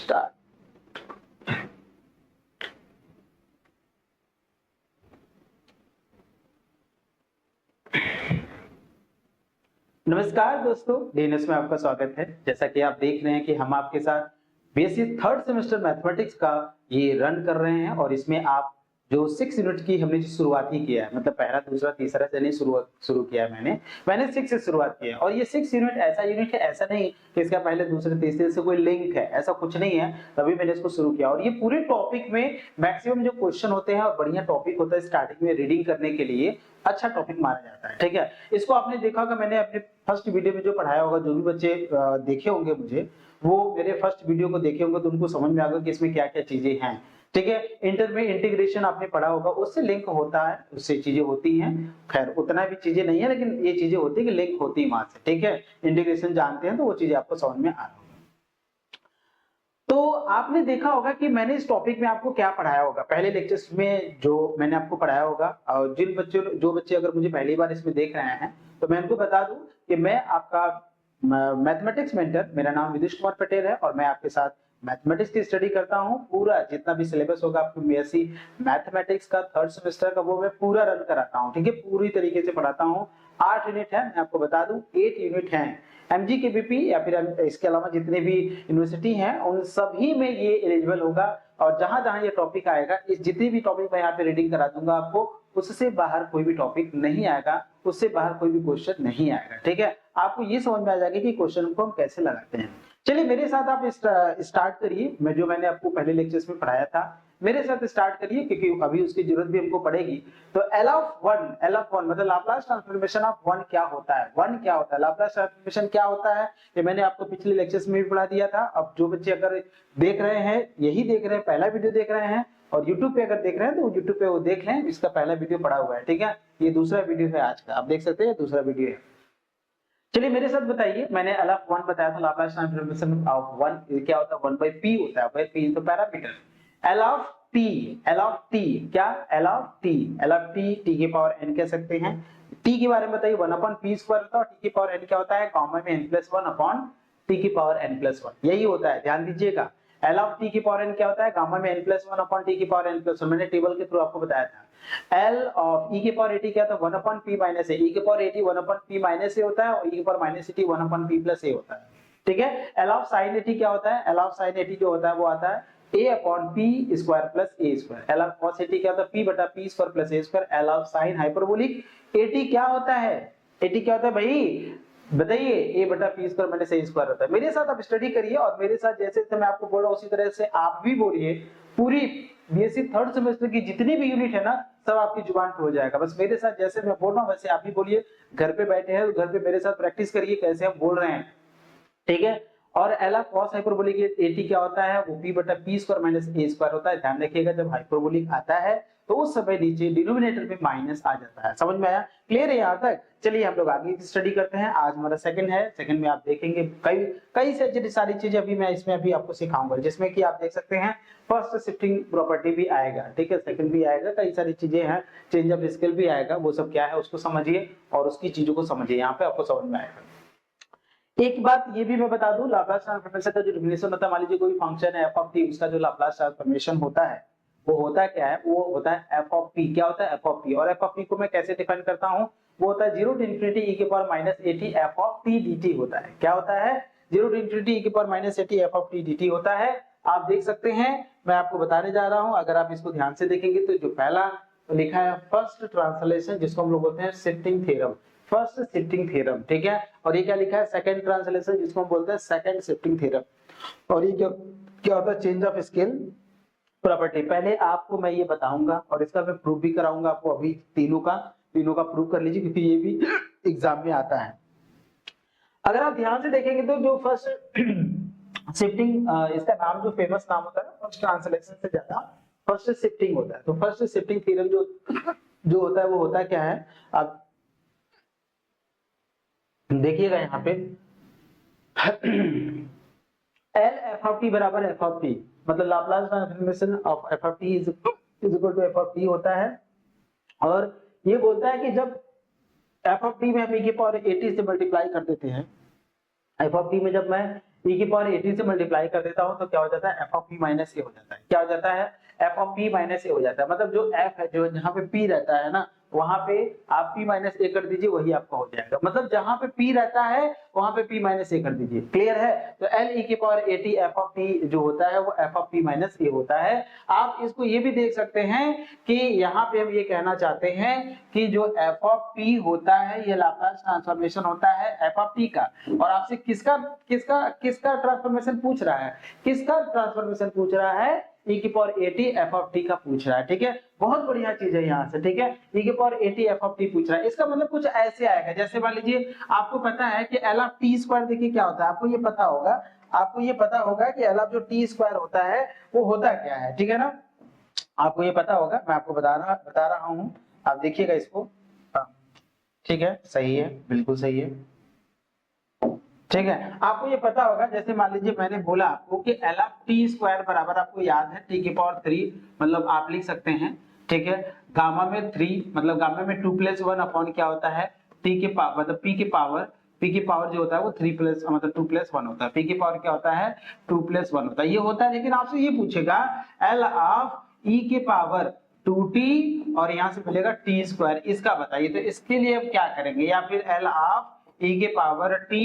Start. नमस्कार दोस्तों, DNS में आपका स्वागत है। जैसा कि आप देख रहे हैं कि हम आपके साथ बीएससी थर्ड सेमेस्टर मैथमेटिक्स का ये रन कर रहे हैं और इसमें आप जो 6 यूनिट की हमने जो शुरुआत ही किया है, मतलब पहला दूसरा तीसरा से नहीं शुरू किया है, मैंने 6 से शुरुआत की है। और ये 6 यूनिट ऐसा यूनिट है, ऐसा नहीं कि इसका पहले दूसरे तीसरे से कोई लिंक है, ऐसा कुछ नहीं है, तभी मैंने इसको शुरू किया। और ये पूरे टॉपिक में मैक्सिमम जो क्वेश्चन होते हैं और बढ़िया टॉपिक होता है, स्टार्टिंग में रीडिंग करने के लिए अच्छा टॉपिक माना जाता है। ठीक है, इसको आपने देखा होगा, मैंने अपने फर्स्ट वीडियो में जो पढ़ाया होगा, जो भी बच्चे देखे होंगे मुझे, वो मेरे फर्स्ट वीडियो को देखे होंगे तो उनको समझ में आ गया कि इसमें क्या क्या चीजें हैं। ठीक है, इंटर में इंटीग्रेशन आपने पढ़ा होगा, उससे लिंक होता है, उससे चीजें होती हैं। खैर उतना भी चीजें नहीं है, लेकिन ये चीजें होती है कि लिंक होती है वहां से। ठीक है, इंटीग्रेशन जानते हैं तो वो चीजें आपको समझ में आ रही है। तो आपने देखा होगा कि मैंने इस टॉपिक में आपको क्या पढ़ाया होगा पहले लेक्चर्स में, जो मैंने आपको पढ़ाया होगा। और जो बच्चे अगर मुझे पहली बार इसमें देख रहे हैं तो मैं उनको बता दूं कि मैं आपका मैथमेटिक्स मेंटर, मेरा नाम विदुष कुमार पटेल है और मैं आपके साथ मैथमेटिक्स की स्टडी करता हूं। पूरा जितना भी सिलेबस होगा आपको बीएससी मैथमेटिक्स का थर्ड सेमेस्टर का, वो मैं पूरा रन कराता हूं। ठीक है, पूरी तरीके से पढ़ाता हूं। 8 यूनिट है, मैं आपको बता दूं 8 यूनिट हैं। एमजीकेबीपी या फिर इसके अलावा जितने भी यूनिवर्सिटी हैं उन सभी में ये एलिजिबल होगा। और जहां जहां ये टॉपिक आएगा, इस जितने भी टॉपिक मैं यहाँ पे रीडिंग करा दूंगा आपको, उससे बाहर कोई भी टॉपिक नहीं आएगा, उससे बाहर कोई भी क्वेश्चन नहीं आएगा। ठीक है, आपको ये समझ में आ जाएगा कि क्वेश्चन को हम कैसे लगाते हैं। चलिए मेरे साथ आप स्टार्ट करिए, मैंने आपको पहले लेक्चर्स में पढ़ाया था, मेरे साथ स्टार्ट करिए, क्योंकि अभी उसकी जरूरत भी हमको पड़ेगी। तो L of 1 मतलब लाप्लास ट्रांसफॉर्मेशन ऑफ 1 क्या होता है? 1 क्या होता है? लाप्लास ट्रांसफॉर्मेशन क्या होता है, ये मैंने आपको पिछले लेक्चर्स में भी पढ़ा दिया था। अब जो बच्चे अगर देख रहे हैं, यही देख रहे हैं, पहला वीडियो देख रहे हैं, और YouTube पे अगर देख रहे हैं तो YouTube पे वो देख लें, इसका पहला वीडियो पड़ा हुआ है। ठीक है, ये दूसरा वीडियो है आज का, आप देख सकते हैं दूसरा वीडियो है। चलिए मेरे साथ बताइए, मैंने L of 1 बताया था, लाप्लास ट्रांसफॉर्मेशन ऑफ 1 क्या होता है? 1/p होता है, p is the parameter. L of t क्या? L of t की पावर n कह सकते हैं। t के बारे में बताइए, 1/p² होता है, और t की पावर n क्या होता है? गामा में n+1 t की पावर n+1, यही होता है, ध्यान दीजिएगा। L of t की पावर n क्या होता है? गामा में n+1 t की पावर n+1, मैंने टेबल के थ्रू आपको बताया था। L of e की पावर at क्या था? 1/p - a, e की पावर at 1/p - a होता है, और e की पावर -at 1/p + a होता है। ठीक है, L of sin at क्या होता है? L of sin at जो होता है वो आता है a/p² + a²। L of cos at क्या होता है? p/p² + a²। L of sin hyperbolic at क्या होता है? at क्या होता है भाई, बताइए? a/p² - a² होता है। मेरे साथ आप स्टडी करिए, और मेरे साथ जैसे मैं आपको बोल रहा हूं उसी तरह से आप भी बोलिए। पूरी बीएससी थर्ड सेमेस्टर की जितनी भी यूनिट है ना, सब आपकी जुबान पे हो जाएगा। बस मेरे साथ जैसे मैं बोल रहा हूं वैसे आप भी बोलिए। घर पे बैठे हैं तो घर पे मेरे साथ प्रैक्टिस करिए कैसे हम बोल रहे हैं। ठीक है, और L of cos hyperbolic at क्या होता है? वो p/p² - a² होता है। ध्यान रखिएगा, जब हाइपरबोलिक आता है तो उस समय नीचे डिनोमिनेटर में माइनस आ जाता है। समझ में आया? क्लियर है यहाँ तक? चलिए हम लोग आगे स्टडी करते हैं। आज हमारा सेकंड है, सेकंड में आप देखेंगे कई सारी चीजें अभी मैं इसमें अभी आपको सिखाऊंगा, जिसमें कि आप देख सकते हैं फर्स्ट शिफ्टिंग प्रॉपर्टी भी आएगा। ठीक है, सेकंड भी आएगा, कई सारी चीजें हैं, चेंज ऑफ स्केल भी आएगा। वो सब क्या है उसको समझिए और उसकी चीजों को समझिए, यहाँ पे आपको समझ में आएगा। एक बात ये भी मैं बता दूं, लाप्लास ट्रांसफॉर्मेशन का जो डेफिनेशन होता है, मान लीजिए कोई फंक्शन है f of t, उसका जो लाप्लास ट्रांसफॉर्मेशन होता है वो होता है क्या है? वो होता है f of p। क्या होता है? f of p। और f of p को मैं कैसे डिफाइन करता हूं? वो होता है 0 to ∞ e की power -at f of t dt होता है। क्या होता है? 0 to ∞ e की power -at f of t dt होता है। आप देख सकते हैं, मैं आपको बताने जा रहा हूं, अगर आप इसको ध्यान से देखेंगे तो जो पहला लिखा है फर्स्ट ट्रांसलेशन, जिसको हम लोग बोलते हैं shifting theorem, first shifting theorem. ठीक है, और ये क्या लिखा है? सेकंड ट्रांसलेशन, जिसको हम बोलते हैं सेकंड शिफ्टिंग थ्योरम। और ये क्या होता है? Change of scale property. पहले आपको मैं ये बताऊंगा और इसका मैं प्रूफ भी कराऊंगा आपको। अभी तीनों का प्रूफ कर लीजिए, क्योंकि ये भी एग्जाम में आता है। अगर आप ध्यान से देखेंगे तो जो फर्स्ट शिफ्टिंग, इसका नाम जो फेमस नाम होता है फर्स्ट ट्रांसलेशन से ज्यादा फर्स्ट शिफ्टिंग होता है। तो फर्स्ट शिफ्टिंग थ्योरम जो होता है वो होता है क्या है? आप देखिएगा यहाँ पे L f of t बराबर f of t, मतलब Laplace transformation of f of t is equal to f of t होता है। और ये बोलता है कि जब f of t में हम e की पावर at से मल्टीप्लाई कर देते हैं, f of t में जब मैं e की पावर at से मल्टीप्लाई कर देता हूं तो क्या हो जाता है f of p minus a हो जाता है। क्या हो जाता है? f of p minus a हो जाता है। मतलब जो f है, जो जहां पे p रहता है ना, वहां पे आप p माइनस a कर दीजिए, वही आपका हो जाएगा। मतलब जहां पे p रहता है वहां पे p माइनस a कर दीजिए। क्लियर है? तो l e की पावर at f ऑफ t जो होता है वो f of p minus a होता है। आप इसको ये भी देख सकते हैं कि यहाँ पे हम ये कहना चाहते हैं कि जो f ऑफ p होता है ये लाप्लास ट्रांसफॉर्मेशन होता है f ऑफ t का। और आपसे किसका किसका किसका ट्रांसफॉर्मेशन पूछ रहा है? किसका ट्रांसफॉर्मेशन पूछ रहा है? e की पावर at f ऑफ t का पूछ रहा है। ठीक है, बहुत बढ़िया चीज है यहाँ से। ठीक है, e की पावर at f ऑफ t पूछ रहा है। इसका मतलब कुछ ऐसे आएगा, जैसे मान लीजिए आपको पता है कि l ऑफ t स्क्वायर देखिए क्या होता है, आपको ये पता होगा, आपको ये पता होगा कि l ऑफ जो t स्क्वायर होता है वो होता क्या है। ठीक है ना, आपको ये पता होगा, मैं आपको बता रहा हूँ, आप देखिएगा इसको। हाँ, ठीक है, सही है, बिल्कुल सही है। ठीक है, आपको ये पता होगा, जैसे मान लीजिए मैंने बोला आपको कि एल ऑफ टी स्क्वायर बराबर, आपको याद है टी की पावर 3, मतलब आप लिख सकते हैं। ठीक है, गामा में 3 मतलब गामा में 2 प्लस 1 अपॉन क्या होता है, टी के पावर मतलब पी की पावर जो होता है वो 3 प्लस मतलब 2 प्लस 1 होता है। पी की पावर क्या होता है? 2 प्लस 1 होता है, ये होता है। लेकिन आपसे ये पूछेगा एल ऑफ ई के पावर 2t और यहाँ से मिलेगा टी स्क्वायर, इसका बताइए। तो इसके लिए अब क्या करेंगे, या फिर एल ऑफ e के पावर t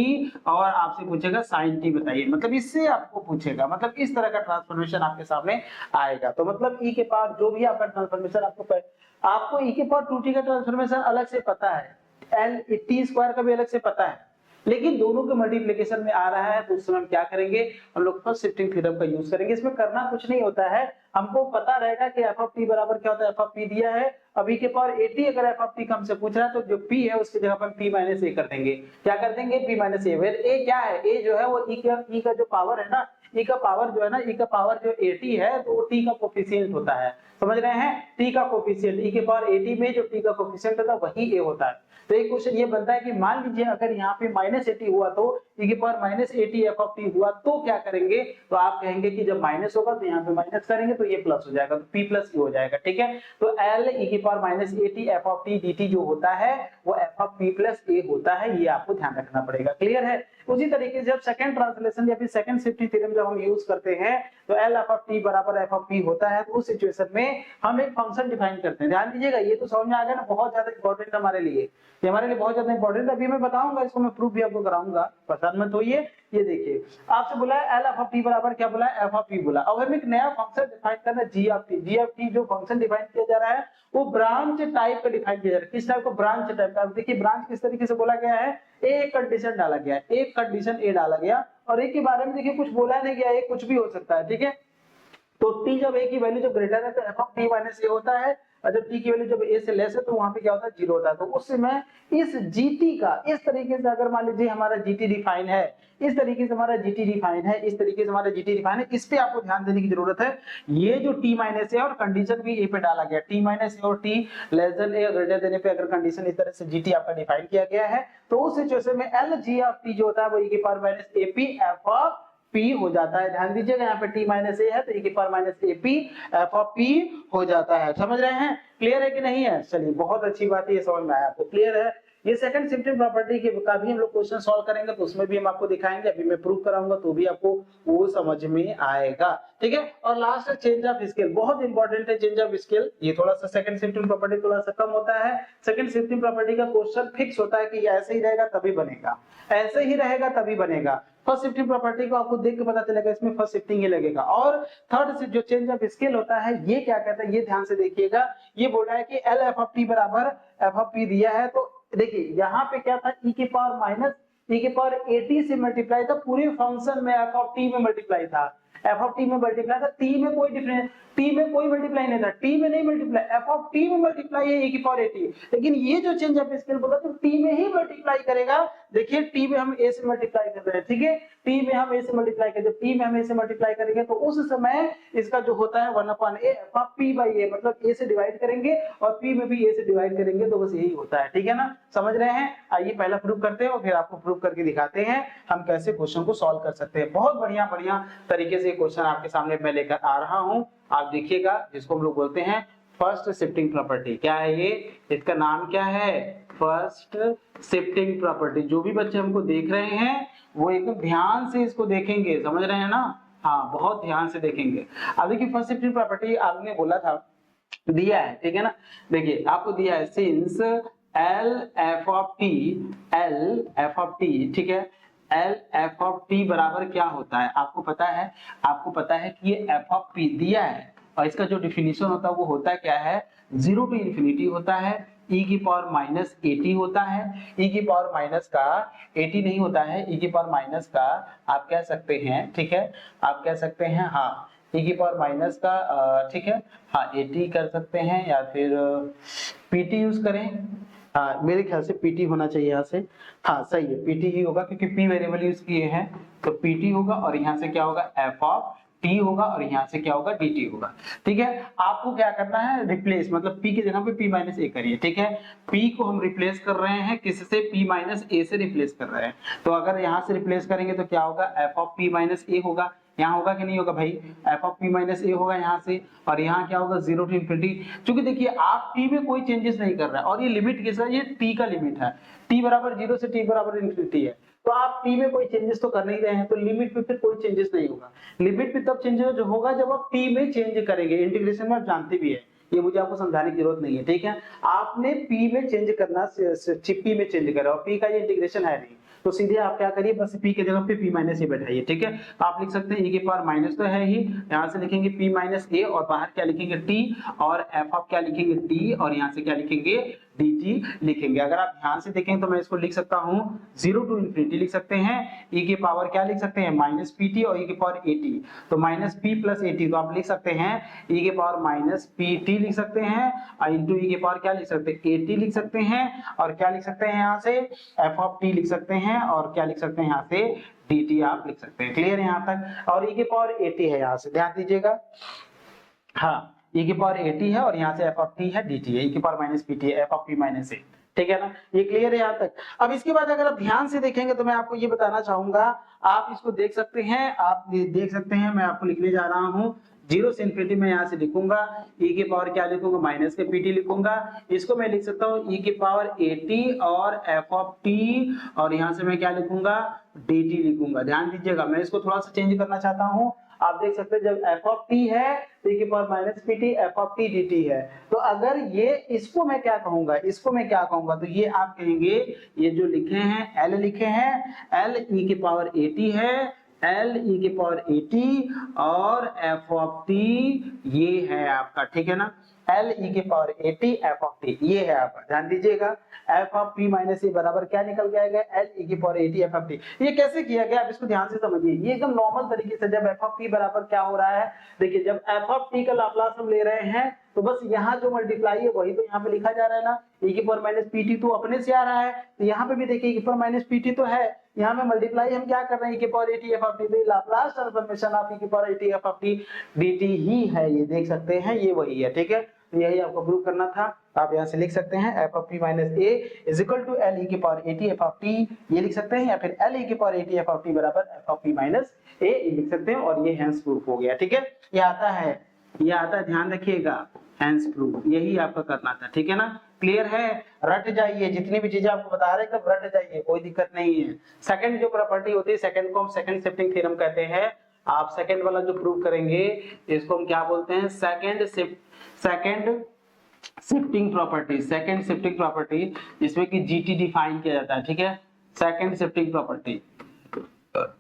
और आपसे पूछेगा sin t बताइए, मतलब इससे आपको पूछेगा, मतलब इस तरह का ट्रांसफॉर्मेशन आपके सामने आएगा। तो मतलब e के पावर जो भी आपका ट्रांसफॉर्मेशन आपको e के पावर 2t का ट्रांसफॉर्मेशन अलग से पता है, l t स्क्वायर का भी अलग से पता है, लेकिन दोनों के मल्टीप्लिकेशन में आ रहा है तो उस समय हम क्या करेंगे, हम लोग फर्स्ट शिफ्टिंग थ्योरम का यूज करेंगे। इसमें करना कुछ नहीं होता है, हमको पता रहेगा कि f ऑफ t बराबर क्या होता है, f ऑफ p दिया है, अभी के पावर at अगर f ऑफ t का हमसे पूछ रहा है तो जो p है उसकी जगह पर p माइनस a कर देंगे। क्या कर देंगे? p minus a। a क्या है? a जो है वो e का जो पावर है ना, e का पावर जो है ना, e का पावर जो at है तो वो t का कोफिशिएंट होता है, समझ रहे हैं? t का कोफिशिएंट, e के पावर at में जो t का कोफिशिएंट होता है वही a होता है। तो एक क्वेश्चन ये बनता है कि मान लीजिए अगर यहाँ पे माइनस 80 हुआ तो e की पावर माइनस 80 f ऑफ t हुआ तो क्या करेंगे, तो आप कहेंगे कि जब माइनस होगा तो यहाँ पे माइनस करेंगे तो ये प्लस हो जाएगा, तो p प्लस हो जाएगा। ठीक है, तो l e की पावर माइनस 80 f ऑफ t dt जो होता है वो f of p plus a होता है, ये आपको ध्यान रखना पड़ेगा। क्लियर है? उसी तरीके से जब सेकंड ट्रांसलेशन या फिर सेकंड शिफ्टिंग थ्योरम जब हम यूज करते हैं तो l f ऑफ t बराबर f ऑफ p होता है, तो उस सिचुएशन में हम एक फंक्शन डिफाइन करते हैं। ध्यान दीजिएगा, ये तो समझ में आ गया ना, बहुत ज्यादा इंपॉर्टेंट हमारे लिए, ये हमारे लिए बहुत ज्यादा इंपॉर्टेंट। अभी मैं बताऊंगा, इसको मैं प्रूफ भी आपको कराऊंगा, परेशान मत होइए। ये देखिए, आपसे बोला है l ऑफ t बराबर क्या बोला है, f ऑफ p बोला। अब हम एक नया फंक्शन डिफाइन करना है g of t। g of t जो फंक्शन डिफाइन किया जा रहा है वो ब्रांच टाइप का डिफाइन किया जा रहा है। किस टाइप का? ब्रांच टाइप का। देखिए ब्रांच किस तरीके से बोला गया है, एक कंडीशन डाला गया है, एक कंडीशन ए डाला गया और एक के बारे में देखिए कुछ बोला नहीं गया, एक कुछ भी हो सकता है। ठीक है, तो t जब a की वैल्यू जब ग्रेटर है तो f ऑफ t माइनस a होता है, और जब t की वैल्यू जब a से लेस है तो वहां पे क्या होता है, जीरो होता है। तो उस समय इस gt का इस तरीके से, अगर मान लीजिए हमारा gt डिफाइन है, इस तरीके से हमारा gt डिफाइन है, इस तरीके से हमारा gt डिफाइन है, इस पे आपको ध्यान देने की जरूरत है। ये जो t माइनस है और कंडीशन भी a पे डाला गया, t माइनस और t less than a greater देने पे अगर कंडीशन इस तरह से gt आपका डिफाइन किया गया है तो उस सिचुएशन में l g ऑफ t जो होता है वो e की power minus ap f of p हो जाता है। ध्यान दीजिएगा, यहाँ पे t माइनस a है तो e की power minus ap f of p हो जाता है। समझ रहे हैं? क्लियर है कि नहीं है? चलिए, बहुत अच्छी बात है, ये समझ में आया आपको। क्लियर है? ये सेकंड शिफ्टिंग प्रॉपर्टी के का भी हम लोग क्वेश्चन सॉल्व करेंगे तो उसमें भी हम आपको दिखाएंगे, अभी मैं प्रूव कराऊंगा तो भी आपको वो समझ में आएगा। ठीक है, और लास्ट है चेंज ऑफ स्केल, बहुत इंपॉर्टेंट है चेंज ऑफ स्केल। ये थोड़ा सा सेकंड शिफ्टिंग प्रॉपर्टी थोड़ा सा कम होता है। सेकंड शिफ्टिंग प्रॉपर्टी का क्वेश्चन फिक्स होता है कि ऐसे ही रहेगा तभी बनेगा, ऐसे ही रहेगा तभी बनेगा। फर्स्ट शिफ्टिंग प्रॉपर्टी को आपको देख के पता चलेगा इसमें फर्स्ट शिफ्टिंग ही लगेगा। और थर्ड से जो चेंज ऑफ स्केल होता है ये क्या कहता है, ये ध्यान से देखिएगा। ये बोल रहा है कि एल एफ ऑफ टी बराबर एफ ऑफ पी दिया है, तो देखिए यहाँ पे क्या था, e की पावर माइनस e की पावर at से मल्टीप्लाई था, पूरे फंक्शन में f ऑफ t में मल्टीप्लाई था, f ऑफ t में मल्टीप्लाई था, t में कोई डिफरेंस, t में कोई मल्टीप्लाई नहीं था, t में नहीं मल्टीप्लाई, f ऑफ t में मल्टीप्लाई है e की पावर at। लेकिन ये जो चेंज ऑफ स्केल बोला तो t में ही मल्टीप्लाई करेगा। देखिए t में हम a से मल्टीप्लाई कर रहे हैं, ठीक है, t में हम a से मल्टीप्लाई करेंगे, जब t में हम a से मल्टीप्लाई करेंगे तो उस समय इसका जो होता है 1/a f of p by a, मतलब a से डिवाइड करेंगे और p में भी a से डिवाइड करेंगे, तो बस यही होता है। ठीक है ना, समझ रहे हैं? आइए पहला प्रूव करते हैं और फिर आपको प्रूव करके दिखाते हैं हम कैसे क्वेश्चन को सॉल्व कर सकते हैं। बहुत बढ़िया बढ़िया तरीके से क्वेश्चन आपके सामने मैं लेकर आ रहा हूं, आप देखिएगा, जिसको हम लोग बोलते हैं फर्स्ट शिफ्टिंग प्रॉपर्टी। क्या है ये? इसका नाम क्या है? First shifting property. जो भी बच्चे हमको देख रहे हैं वो एकदम ध्यान से इसको देखेंगे, समझ रहे हैं ना? हाँ, बहुत ध्यान से देखेंगे। अब देखिए फर्स्ट शिफ्टिंग प्रॉपर्टी आपने बोला था, दिया है, ठीक है ना? देखिए आपको दिया है since L F of T, ठीक है, एल एफ ऑफ टी बराबर क्या होता है आपको पता है? आपको पता है कि ये एफ ऑफ पी दिया है और इसका जो डिफिनीशन होता है वो होता क्या है? 0 टू इंफिनिटी होता है, e की पावर माइनस 80 होता है, e की पावर माइनस का 80 नहीं होता है, e की पावर माइनस का आप कह सकते हैं, ठीक है, आप कह सकते हैं, हाँ, e की पावर माइनस का, ठीक है, हाँ 80 कर सकते हैं या फिर pt यूज करें। हाँ मेरे ख्याल से pt होना चाहिए यहाँ से, हाँ सही है, pt ही होगा क्योंकि p वेरिएबल यूज किए हैं, तो pt होगा और यहाँ से क्या होगा? f ऑफ t होगा और यहाँ से क्या होगा? dt होगा, ठीक है। आपको क्या करना है? रिप्लेस, मतलब p की जगह पे p माइनस a करिए, ठीक है। p को हम रिप्लेस कर रहे हैं किससे? p माइनस a से रिप्लेस कर रहे हैं, तो अगर यहाँ से रिप्लेस करेंगे तो क्या होगा? f of p minus a होगा, यहाँ होगा कि नहीं होगा भाई? f of p minus a होगा यहाँ से, और यहाँ क्या होगा? 0 टू इंफिनिटी। क्योंकि देखिए आप t में कोई चेंजेस नहीं कर रहे हैं और ये लिमिट किसका? ये t का लिमिट है, t बराबर 0 से t बराबर इंफिनिटी है, तो आप t में कोई चेंजेस तो कर नहीं रहे हैं, तो लिमिट में फिर कोई चेंजेस नहीं होगा। लिमिट में तब चेंजेस जो होगा जब आप t में चेंज करेंगे, इंटीग्रेशन में आप जानते भी है, ये मुझे आपको समझाने की जरूरत नहीं है, ठीक है। आपने p में चेंज करना, p में चेंज करा और p का ये इंटीग्रेशन है नहीं, तो सीधे आप क्या करिए? बस p की जगह पे p माइनस a बैठाइए, ठीक है। तो आप लिख सकते हैं e की पावर माइनस तो है ही, यहाँ से लिखेंगे p माइनस a और बाहर क्या लिखेंगे? t, और f ऑफ क्या लिखेंगे? t, और यहाँ से क्या लिखेंगे? dt लिखेंगे। अगर आप ध्यान से देखें तो मैं इसको लिख सकता हूँ 0 टू इंफिनिटी लिख सकते हैं, e की पावर क्या लिख सकते हैं? माइनस pt और e की पावर 80, तो माइनस p प्लस 80, तो आप लिख सकते हैं e की पावर माइनस pt लिख सकते हैं और इंटू e की पावर क्या लिख सकते हैं? 80 लिख सकते हैं, और क्या लिख सकते हैं यहाँ से? f ऑफ t लिख सकते हैं, और क्या लिख सकते हैं यहाँ से? dt आप लिख सकते हैं। क्लियर है यहाँ तक? और e की पावर 80 है, यहाँ से ध्यान दीजिएगा, हाँ e की पावर 80 है और यहाँ से f ऑफ t है, dt है, e की पावर माइनस pt है, f of p minus a, ठीक है ना? ये क्लियर है यहाँ तक? अब इसके बाद अगर आप ध्यान से देखेंगे तो मैं आपको ये बताना चाहूंगा, आप इसको देख सकते हैं, आप देख सकते हैं, मैं आपको लिखने जा रहा हूँ 0 से इंफिनिटी में यहाँ से लिखूंगा, e की पावर क्या लिखूंगा? माइनस के pt लिखूंगा, इसको मैं लिख सकता हूँ e की पावर 80 और f ऑफ t, और यहाँ से मैं क्या लिखूंगा? dt लिखूंगा। ध्यान दीजिएगा, मैं इसको थोड़ा सा चेंज करना चाहता हूँ। आप देख सकते हैं जब f ऑफ t है तो e की पावर माइनस pt, f ऑफ t dt है, तो अगर ये, इसको मैं क्या कहूंगा? इसको मैं क्या कहूंगा? तो ये आप कहेंगे, ये जो लिखे हैं l लिखे हैं, l e की पावर 80 है, l e की पावर 80 और f ऑफ t ये है आपका, ठीक है ना? l e की पावर 80 f ऑफ t ये है आपका, ध्यान दीजिएगा। f of p minus a बराबर क्या निकल के आएगा? l e की पावर 80 f ऑफ t। ये कैसे किया गया? आप इसको ध्यान से समझिए, ये एकदम नॉर्मल तरीके से, जब f ऑफ t बराबर क्या हो रहा है? देखिए जब f ऑफ t का लाप्लास हम ले रहे हैं तो बस यहाँ जो मल्टीप्लाई है वही तो यहाँ पे लिखा जा रहा है ना, e की पावर माइनस pt तो अपने से आ रहा है, तो यहाँ पे भी देखिए e की पावर माइनस pt तो है, यहाँ में मल्टीप्लाई हम क्या कर रहे हैं? e की पावर 80 f ऑफ t, तो लाप्लास ट्रांसफॉर्मेशन ऑफ e की पावर 80 f ऑफ t dt ही है, ये देख सकते हैं, ये वही है, ठीक है। तो यही आपको प्रूव करना था। आप यहाँ से लिख सकते हैं f of p minus a is equal to l e की पावर 80 f ऑफ t, ये लिख सकते हैं, या फिर l e की पावर 80 f ऑफ t बराबर f of p minus a लिख सकते हैं, और ये हेंस प्रूफ हो गया, ठीक है। ये आता है, ये आता है, ध्यान रखिएगा, हेंस प्रूफ, यही आपका करना था, ठीक है ना? क्लियर है? रट जाइए, जितनी भी चीजें आपको बता रहे हैं तब रट जाइए, कोई दिक्कत नहीं है। सेकंड जो प्रॉपर्टी होती है, सेकंड को हम सेकंड शिफ्टिंग थ्योरम कहते हैं। आप सेकंड वाला जो प्रूव करेंगे इसको हम क्या बोलते हैं? Second shifting property, second shifting property, जिसमें कि जीटी डिफाइन किया जाता है, ठीक है। सेकंड शिफ्टिंग प्रॉपर्टी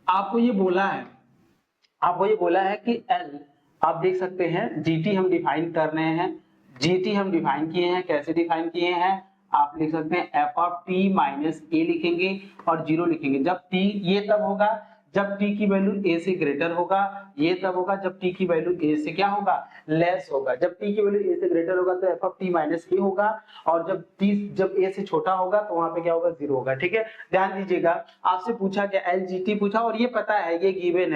आपको ये बोला है कि एल, आप देख सकते हैं जीटी हम डिफाइन कर रहे हैं, जीटी हम डिफाइन किए हैं, कैसे डिफाइन किए हैं? आप लिख सकते हैं एफ ऑफ टी माइनस ए लिखेंगे और 0 लिखेंगे। जब टी, ये तब होगा जब t की वैल्यू a से ग्रेटर होगा, ये तब होगा जब t की वैल्यू a से क्या होगा? लेस होगा। जब t की वैल्यू a से ग्रेटर होगा तो f ऑफ t माइनस a होगा, और जब a से छोटा होगा तो वहां पे क्या होगा? 0 होगा, ठीक है। ध्यान दीजिएगा, आपसे पूछा क्या? LGT पूछा, और ये पता है, ये गिवन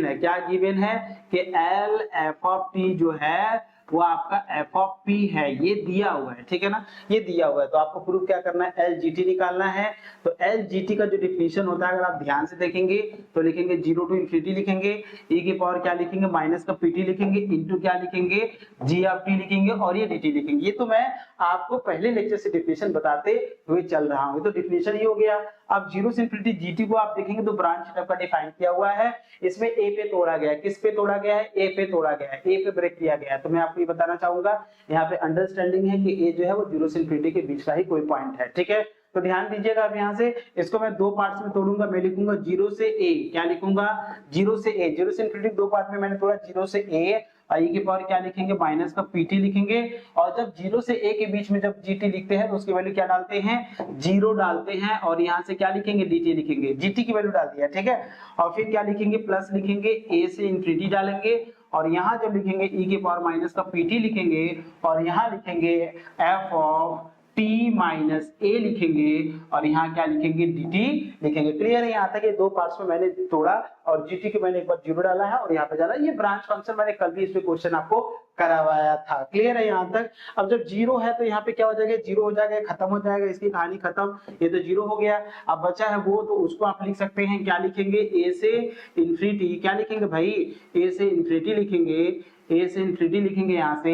है, क्या गिवन है कि l f ऑफ t जो है वो आपका f ऑफ p है, ये दिया हुआ है, ठीक है ना? ये दिया हुआ है, तो आपको प्रूफ क्या करना है? LGT निकालना है। तो LGT का जो डिफिनीशन होता है, अगर आप ध्यान से देखेंगे तो लिखेंगे 0 टू इंफिनिटी लिखेंगे, e की पावर क्या लिखेंगे? माइनस का pt लिखेंगे, इनटू क्या लिखेंगे? g ऑफ t लिखेंगे, और ये dt लिखेंगे। ये तो मैं आपको पहले लेक्चर से डेफिनेशन बताते हुए चल रहा हूं। तो डेफिनेशन ये हो गया। अब जीरो से इंफिनिटी जीटी को आप देखेंगे तो ब्रांच टाइप का डिफाइन किया हुआ है। इसमें ए पे तोड़ा गया है। किस पे तोड़ा गया है? ए पे तोड़ा गया है, ए पे ब्रेक किया गया है। तो मैं आपको ये बताना चाहूंगा यहाँ पे अंडरस्टैंडिंग है कि ए जो है वो जीरो से इंफिनिटी के बीच का ही कोई पॉइंट है। ठीक है, तो ध्यान दीजिएगा। अब यहाँ से इसको मैं दो पार्ट्स में तोड़ूंगा। मैं लिखूंगा जीरो से ए। क्या लिखूंगा? जीरो से ए। जीरो से इंफिनिटी दो पार्ट में मैंने तोड़ा, जीरो से ए और ई की पावर क्या लिखेंगे? माइनस का पीटी लिखेंगे। और जब जीरो से ए के बीच में जब जीटी लिखते हैं तो उसकी वैल्यू क्या डालते हैं? जीरो डालते हैं। और यहाँ से क्या लिखेंगे? डीटी लिखेंगे। जीटी की वैल्यू डाल दिया, ठीक है। और फिर क्या लिखेंगे? प्लस लिखेंगे, ए से इंफिनिटी डालेंगे और यहाँ जब लिखेंगे ई की पावर माइनस का पीटी लिखेंगे और यहाँ लिखेंगे एफ ऑफ टी माइनस ए लिखेंगे और यहाँ क्या लिखेंगे? dt लिखेंगे। क्लियर है यहाँ तक? ये दो पार्ट्स में मैंने तोड़ा और gt की मैंने एक बार जीरो डाला है और यहाँ पे डाला। ये ब्रांच फंक्शन मैंने कल भी इस पे क्वेश्चन आपको करवाया था। क्लियर है यहाँ तक? अब जब जीरो है तो यहाँ पे क्या हो जाएगा? जीरो हो जाएगा, खत्म हो जाएगा, इसकी कहानी खत्म। ये तो जीरो हो गया। अब बचा है वो, तो उसको आप लिख सकते हैं। क्या लिखेंगे? ए से इंफिनिटी। क्या लिखेंगे भाई? ए से इंफिनिटी लिखेंगे। ए से इंफिनिटी लिखेंगे। यहाँ से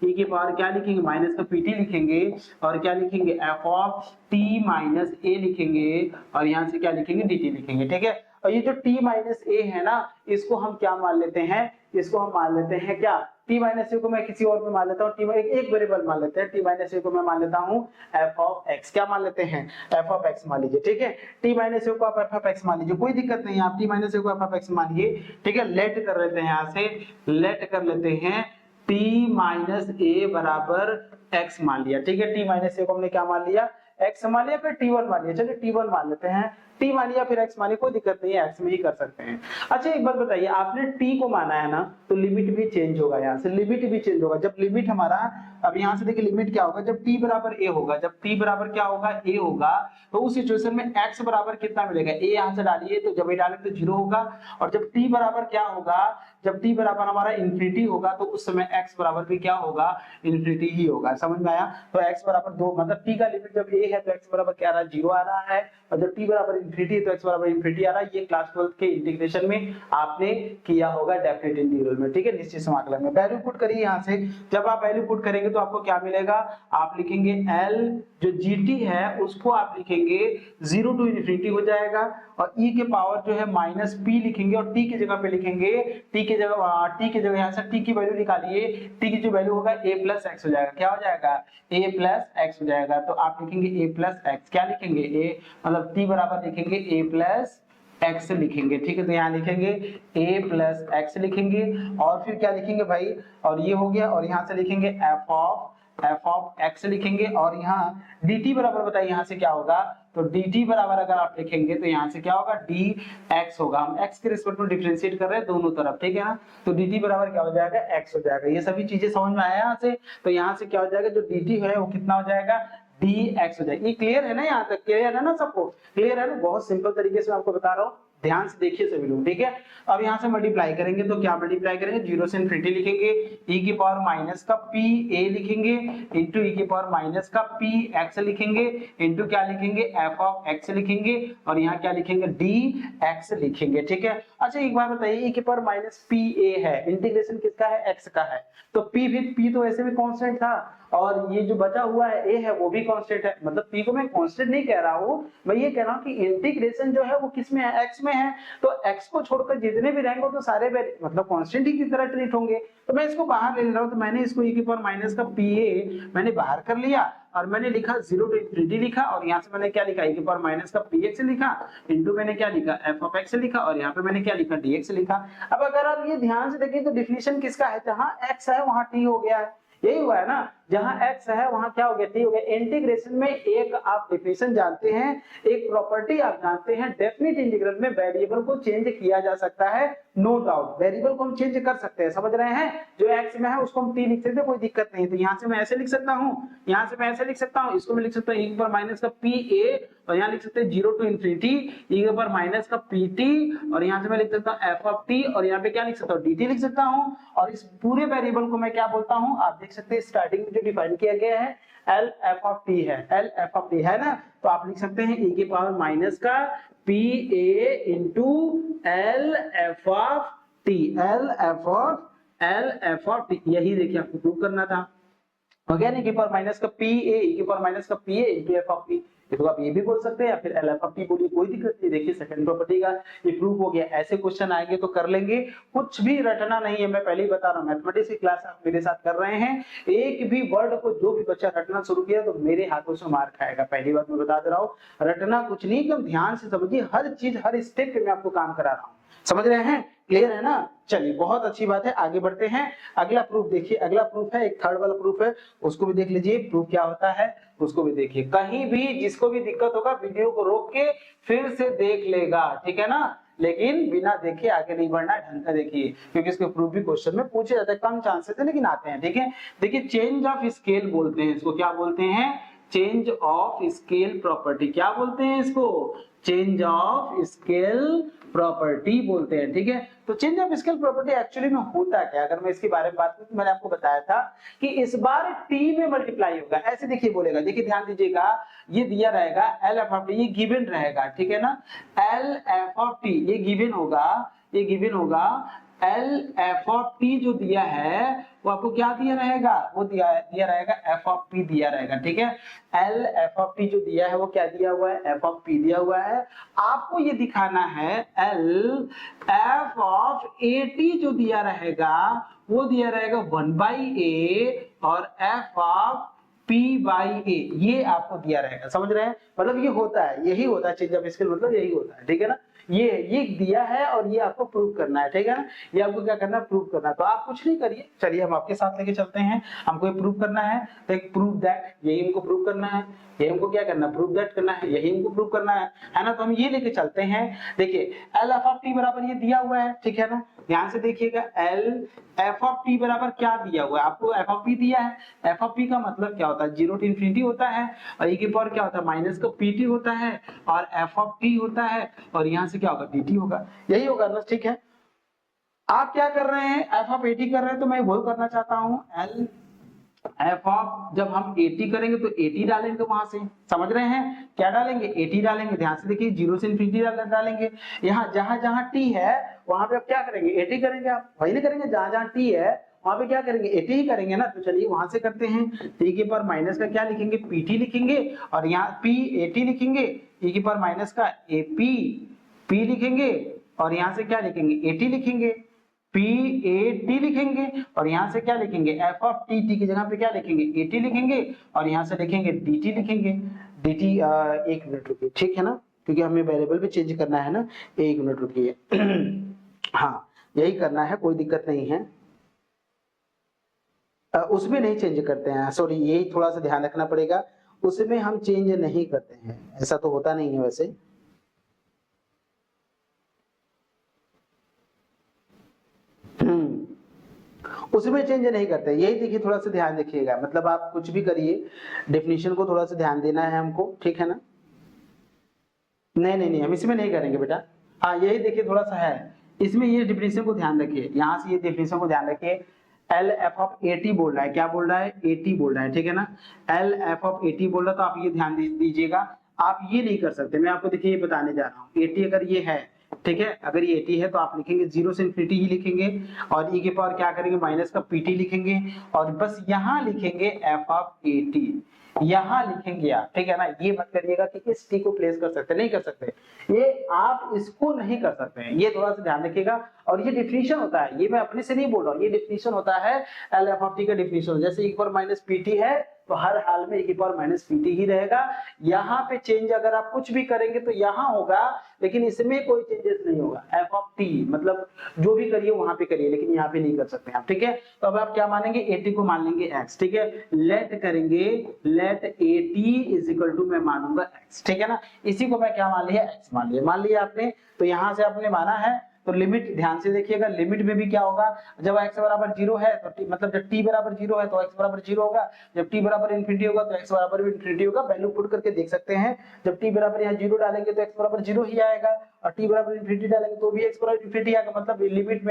e की पावर क्या लिखेंगे? माइनस का पीटी लिखेंगे और क्या लिखेंगे? एफ ऑफ टी माइनस ए लिखेंगे और यहाँ से क्या लिखेंगे? dt लिखेंगे। ठीक है, और ये जो t माइनस ए है ना, इसको हम क्या मान लेते हैं? इसको हम मान लेते हैं क्या? t माइनस ए को मैं किसी और में मान लेता हूँ। एक वेरिएबल मान लेते हैं। t माइनस ए को मैं मान लेता हूँ f ऑफ x। क्या मान लेते हैं? f ऑफ x मान लीजिए। ठीक है, t माइनस ए को आप f ऑफ x मान लीजिए, कोई दिक्कत नहीं है। आप t माइनस ए को f ऑफ x मानिए। ठीक है, लेट कर लेते हैं, यहाँ से लेट कर लेते हैं। t माइनस ए बराबर x मान लिया। ठीक है, t माइनस ए को हमने क्या मान लिया? x मान लिया। फिर t1 मान लिया। चलिए t1 मान लेते हैं। t मान लिया फिर x मान लिया, कोई दिक्कत नहीं है, x में ही कर सकते हैं। अच्छा एक बात बताइए, आपने t को माना है ना, तो लिमिट भी चेंज होगा। यहाँ से लिमिट भी चेंज होगा। जब लिमिट हमारा, अब यहाँ से देखिए लिमिट क्या होगा? जब t बराबर a होगा, जब t बराबर क्या होगा? a होगा, तो उस सिचुएशन में x बराबर कितना मिलेगा? a यहाँ से डालिए, तो जब a डालेंगे तो जीरो होगा। और जब t बराबर क्या होगा? जब t बराबर हमारा इंफिनिटी होगा, तो उस समय x बराबर भी क्या होगा? इंफिनिटी ही होगा। समझ में आया? तो x बराबर दो, मतलब t का लिमिट जब a है तो x बराबर क्या आ रहा है? जीरो आ रहा है। और जब t बराबर इंफिनिटी है तो x बराबर इंफिनिटी आ रहा है। ये क्लास 12 के इंटीग्रेशन में आपने किया होगा डेफिनेट इंटीग्रल में। ठीक है, निश्चित समाकलन में। वैल्यू पुट करिए यहाँ से। जब आप वैल्यू पुट करेंगे तो आपको क्या मिलेगा? आप लिखेंगे l जो gt है उसको आप लिखेंगे 0 टू इंफिनिटी हो जाएगा और e के पावर जो है माइनस p लिखेंगे और t की जगह पे लिखेंगे, t की जगह यहाँ से t की वैल्यू निकालिए। t की जो वैल्यू होगा a प्लस x हो जाएगा। क्या हो जाएगा? a प्लस x हो जाएगा। तो आप लिखेंगे a प्लस x। क्या लिखेंगे? a मतलब t बराबर लिखेंगे a प्लस x लिखेंगे। ठीक है, तो यहाँ लिखेंगे a प्लस x लिखेंगे और फिर क्या लिखेंगे भाई? और ये हो गया और यहाँ से लिखेंगे f ऑफ x लिखेंगे और यहाँ dt बराबर बताइए यहाँ से क्या होगा? तो dt बराबर अगर आप लिखेंगे तो यहाँ से क्या होगा? dx होगा। हम x के रिस्पेक्ट में डिफरेंशिएट कर रहे हैं दोनों तरफ। ठीक है ना, तो dt बराबर क्या हो जाएगा? x हो जाएगा। ये सभी चीजें समझ में आया यहाँ से? तो यहाँ से क्या हो जाएगा? जो dt है वो कितना हो जाएगा? dx हो जाएगा। ये क्लियर है ना? यहाँ तक क्लियर है ना? सबको क्लियर है ना? बहुत सिंपल तरीके से मैं आपको बता रहा हूँ, ध्यान से देखिए सभी लोग। ठीक है, अब यहाँ से मल्टीप्लाई करेंगे तो क्या मल्टीप्लाई करेंगे? जीरो से इंफिनिटी लिखेंगे, e की पावर माइनस का p a लिखेंगे इंटू e की पावर माइनस का p x लिखेंगे इंटू क्या लिखेंगे? f ऑफ x लिखेंगे और यहाँ क्या लिखेंगे? dx लिखेंगे। ठीक है, अच्छा एक बार बताइए, e की पावर माइनस p a है, इंटीग्रेशन किसका है? x का है। तो p तो ऐसे भी कांस्टेंट था और ये जो बचा हुआ है a है वो भी कांस्टेंट है। मतलब p को मैं कांस्टेंट नहीं कह रहा हूँ, मैं ये कह रहा हूँ कि इंटीग्रेशन जो है वो किस में है? x में है। तो x को छोड़कर जितने भी रहेंगे तो सारे मतलब कांस्टेंट ही की तरह ट्रीट होंगे। तो मैं इसको बाहर ले रहा हूँ, तो मैंने इसको e की पावर माइनस का pa मैंने बाहर कर लिया और मैंने लिखा 0 टू इंफिनिटी लिखा और यहाँ से मैंने क्या लिखा? e की पावर माइनस का px लिखा इंटू मैंने क्या लिखा? f ऑफ x लिखा और यहाँ पे मैंने क्या लिखा? dx लिखा। अब अगर आप ये ध्यान से देखें तो डिफिनिशन किसका है? जहाँ x है वहाँ t हो गया है। यही हुआ है ना? जहां x है वहां क्या हो गया? t हो गया। इंटीग्रेशन में एक आप डेफिनेशन जानते हैं, एक प्रॉपर्टी आप जानते हैं, डेफिनेट इंटीग्रल में वेरिएबल को चेंज किया जा सकता है। नो डाउट वेरिएबल को हम चेंज कर सकते हैं, समझ रहे हैं? जो x में है उसको हम t लिख सकते हैं, कोई दिक्कत नहीं। तो यहाँ से मैं ऐसे लिख सकता हूँ, यहाँ से मैं ऐसे लिख सकता हूँ, इसको मैं लिख सकता हूँ e की पावर माइनस का pa और यहाँ लिख सकते हैं 0 टू इंफिनिटी e की पावर माइनस का pt और यहाँ से मैं लिख सकता हूँ f ऑफ t और यहाँ पे क्या लिख सकता हूँ? dt लिख सकता हूँ। और इस पूरे वेरिएबल को मैं क्या बोलता हूँ? आप देख सकते हैं स्टार्टिंग में जो डिफाइन किया गया है एल एफ ऑफ टी है, एल एफ ऑफ टी है ना? तो आप लिख सकते हैं e की पावर माइनस का P A into L F of T, L F of T. यही देखिए आपको प्रूव करना था। हो गया, नहीं, पावर माइनस का पी ए, की पावर माइनस का P A into F of P, इसको आप ये भी बोल सकते हैं या फिर एल एफ ऑफ टी बोलिए, कोई दिक्कत नहीं। देखिए सेकंड प्रॉपर्टी का ये प्रूफ हो गया। ऐसे क्वेश्चन आएंगे तो कर लेंगे, कुछ भी रटना नहीं है, मैं पहले ही बता रहा हूं। मैथमेटिक्स की क्लास आप मेरे साथ कर रहे हैं, एक भी वर्ड को जो भी बच्चा रटना शुरू किया तो मेरे हाथों से मार खाएगा। पहली बात मैं बता दे रहा हूँ, रटना कुछ नहीं, एकदम ध्यान से समझिए, हर चीज हर स्टेप पे मैं आपको काम करा रहा हूँ। समझ रहे हैं, क्लियर है ना? चलिए बहुत अच्छी बात है, आगे बढ़ते हैं। अगला प्रूफ देखिए, अगला प्रूफ है एक थर्ड वाला प्रूफ है, उसको भी देख लीजिए प्रूफ क्या होता है, उसको भी देखिए। कहीं भी जिसको भी दिक्कत होगा वीडियो को रोक के फिर से देख लेगा, ठीक है ना? लेकिन बिना देखे आगे नहीं बढ़ना, ढंग का देखिए, क्योंकि इसके प्रूफ भी क्वेश्चन में पूछे जाते हैं, कम चांसेस है लेकिन आते हैं, ठीक है? देखिए चेंज ऑफ स्केल बोलते हैं इसको, क्या बोलते हैं? Change of scale property. क्या बोलते हैं इसको? चेंज ऑफ स्केल प्रॉपर्टी बोलते हैं, ठीक है? तो change of scale property actually में होता क्या, अगर मैं इसके बारे में बात करूं तो मैंने आपको बताया था कि इस बार टी में मल्टीप्लाई होगा। ऐसे देखिए बोलेगा, देखिए ध्यान दीजिएगा, ये दिया रहेगा एल एफ ऑफ टी, ये गिवन रहेगा, ठीक है ना? एल एफ ऑफ टी ये गिवन होगा, ये गिवन होगा। एल एफ ऑफ टी जो दिया है वो आपको क्या दिया रहेगा? वो दिया रहेगा एफ ऑफ पी दिया रहेगा, ठीक है? एल एफ ऑफ टी जो दिया है वो क्या दिया हुआ है? एफ ऑफ पी दिया हुआ है। आपको ये दिखाना है L F of A T जो दिया रहेगा वो दिया रहेगा 1/a और F of P by A, ये आपको दिया रहेगा। समझ रहे हैं? मतलब ये होता है, यही होता है चेंज ऑफ स्केल, मतलब यही होता है, ठीक है ना? ये दिया है और ये आपको प्रूव करना है, ठीक है ना? ये आपको क्या करना है? प्रूव करना है। तो आप कुछ नहीं करिए, चलिए हम आपके साथ लेके चलते हैं। हमको ये प्रूव करना है, तो एक प्रूव दैट, यही हमको प्रूव करना है, यही हमको क्या करना है? प्रूव दैट करना है, यही हमको प्रूव करना है ना? तो हम ये लेके चलते हैं। देखिए एल एफ ऑफ टी बराबर ये दिया हुआ है, ठीक है ना? ध्यान से देखिएगा, एल एफ ऑफ टी बराबर क्या दिया हुआ है आपको? एफ ऑफ पी दिया है। एफ ऑफ पी का मतलब क्या होता है? 0 to इंफिनिटी होता है, और e की पावर क्या होता है? माइनस का पीटी होता है, और एफ ऑफ टी होता है, और यहाँ से क्या होगा? dt होगा, यही होगा ना? ठीक है, आप क्या कर रहे हैं? एफ ऑफ एटी कर रहे हैं, तो मैं वो करना चाहता हूँ एल एफ ऑफ, जब हम 80 करेंगे तो 80 डालेंगे वहां से, समझ रहे हैं? क्या डालेंगे? 80 डालेंगे। ध्यान से देखिए, 0 से इंफिनिटी डालेंगे। यहाँ जहां जहां t है वहां पे आप क्या करेंगे? 80 करेंगे। आप वही नहीं करेंगे, जहां जहां t है वहां पे क्या करेंगे? 80 ही करेंगे ना? तो चलिए वहां से करते हैं। t की पावर माइनस का क्या लिखेंगे? pt लिखेंगे, और यहाँ p 80 लिखेंगे, e की पावर माइनस का ap p लिखेंगे, और यहाँ से क्या लिखेंगे? 80 लिखेंगे, PAT लिखेंगे, और यहाँ से क्या लिखेंगे? एफ ऑफ टी, टी की जगह पे क्या लिखेंगे? AT लिखेंगे, और यहाँ से लिखेंगे DT लिखेंगे। DT एक मिनट रुकिए, ठीक है ना? क्योंकि हमें वेरिएबल भी चेंज करना है ना, एक मिनट रुकिए। हाँ यही करना है, कोई दिक्कत नहीं है। उसमें नहीं चेंज करते हैं, सॉरी, यही थोड़ा सा ध्यान रखना पड़ेगा, उसमें हम चेंज नहीं करते हैं, ऐसा तो होता नहीं है वैसे। उसमें चेंज नहीं करते, यही देखिए, थोड़ा सा ध्यान रखिएगा, मतलब आप कुछ भी करिए डेफिनेशन को थोड़ा सा ध्यान देना है हमको, ठीक है ना? नहीं, हम इसमें नहीं करेंगे बेटा। हाँ यही देखिए, थोड़ा सा है इसमें, ये डेफिनेशन को ध्यान रखिए, यहाँ से ये डेफिनेशन को ध्यान रखिए। एल एफ ऑफ एटी बोल रहा है, क्या बोल रहा है? एटी बोल रहा है, ठीक है ना? एल एफ ऑफ एटी बोल रहा है, तो आप ये ध्यान दीजिएगा, आप ये नहीं कर सकते। मैं आपको देखिए ये बताने जा रहा हूँ, एटी अगर ये है, ठीक है, अगर ये 80 है तो आप लिखेंगे 0 से इंफिनिटी ही लिखेंगे, और e के पावर क्या करेंगे? माइनस का pt लिखेंगे, और बस यहाँ लिखेंगे f ऑफ 80, यहाँ लिखेंगे आप, ठीक है ना? ये मत करिएगा कि इस t को प्लेस कर सकते, नहीं कर सकते, ये आप इसको नहीं कर सकते हैं, ये थोड़ा सा ध्यान रखिएगा। और ये डिफिनीशन होता है, ये मैं अपने से नहीं बोल रहा हूँ, ये डिफिनीशन होता है एल एफ ऑफ टी का डिफिनीशन। जैसे e की पावर माइनस pt है तो हर हाल में e की पावर माइनस pt ही रहेगा। यहाँ पे चेंज अगर आप कुछ भी करेंगे तो यहाँ होगा, लेकिन इसमें कोई चेंजेस नहीं होगा। एफ ऑफ टी मतलब जो भी करिए वहां पे करिए, लेकिन यहाँ पे नहीं कर सकते आप, ठीक है? तो अब आप क्या मानेंगे? 80 को मान लेंगे x, ठीक है? लेट करेंगे, लेट 80 इज इक्वल टू मैं मानूंगा x, ठीक है ना? इसी को मैं क्या मान लिया? x मान लिया आपने। तो यहाँ से आपने माना है, तो लिमिट ध्यान से देखिएगा, लिमिट में भी क्या होगा? जब x बराबर 0 है तो मतलब जब t बराबर 0 है तो x बराबर 0 होगा, जब t बराबर इंफिनिटी होगा तो x बराबर भी इंफिनिटी होगा। वैल्यू पुट करके देख सकते हैं, जब t बराबर यहाँ 0 डालेंगे तो x बराबर 0 ही आएगा, और t बराबर इन्फिनिटी डालेंगे तो भी x बराबर इन्फिनिटी आएगा, मतलब लिमिट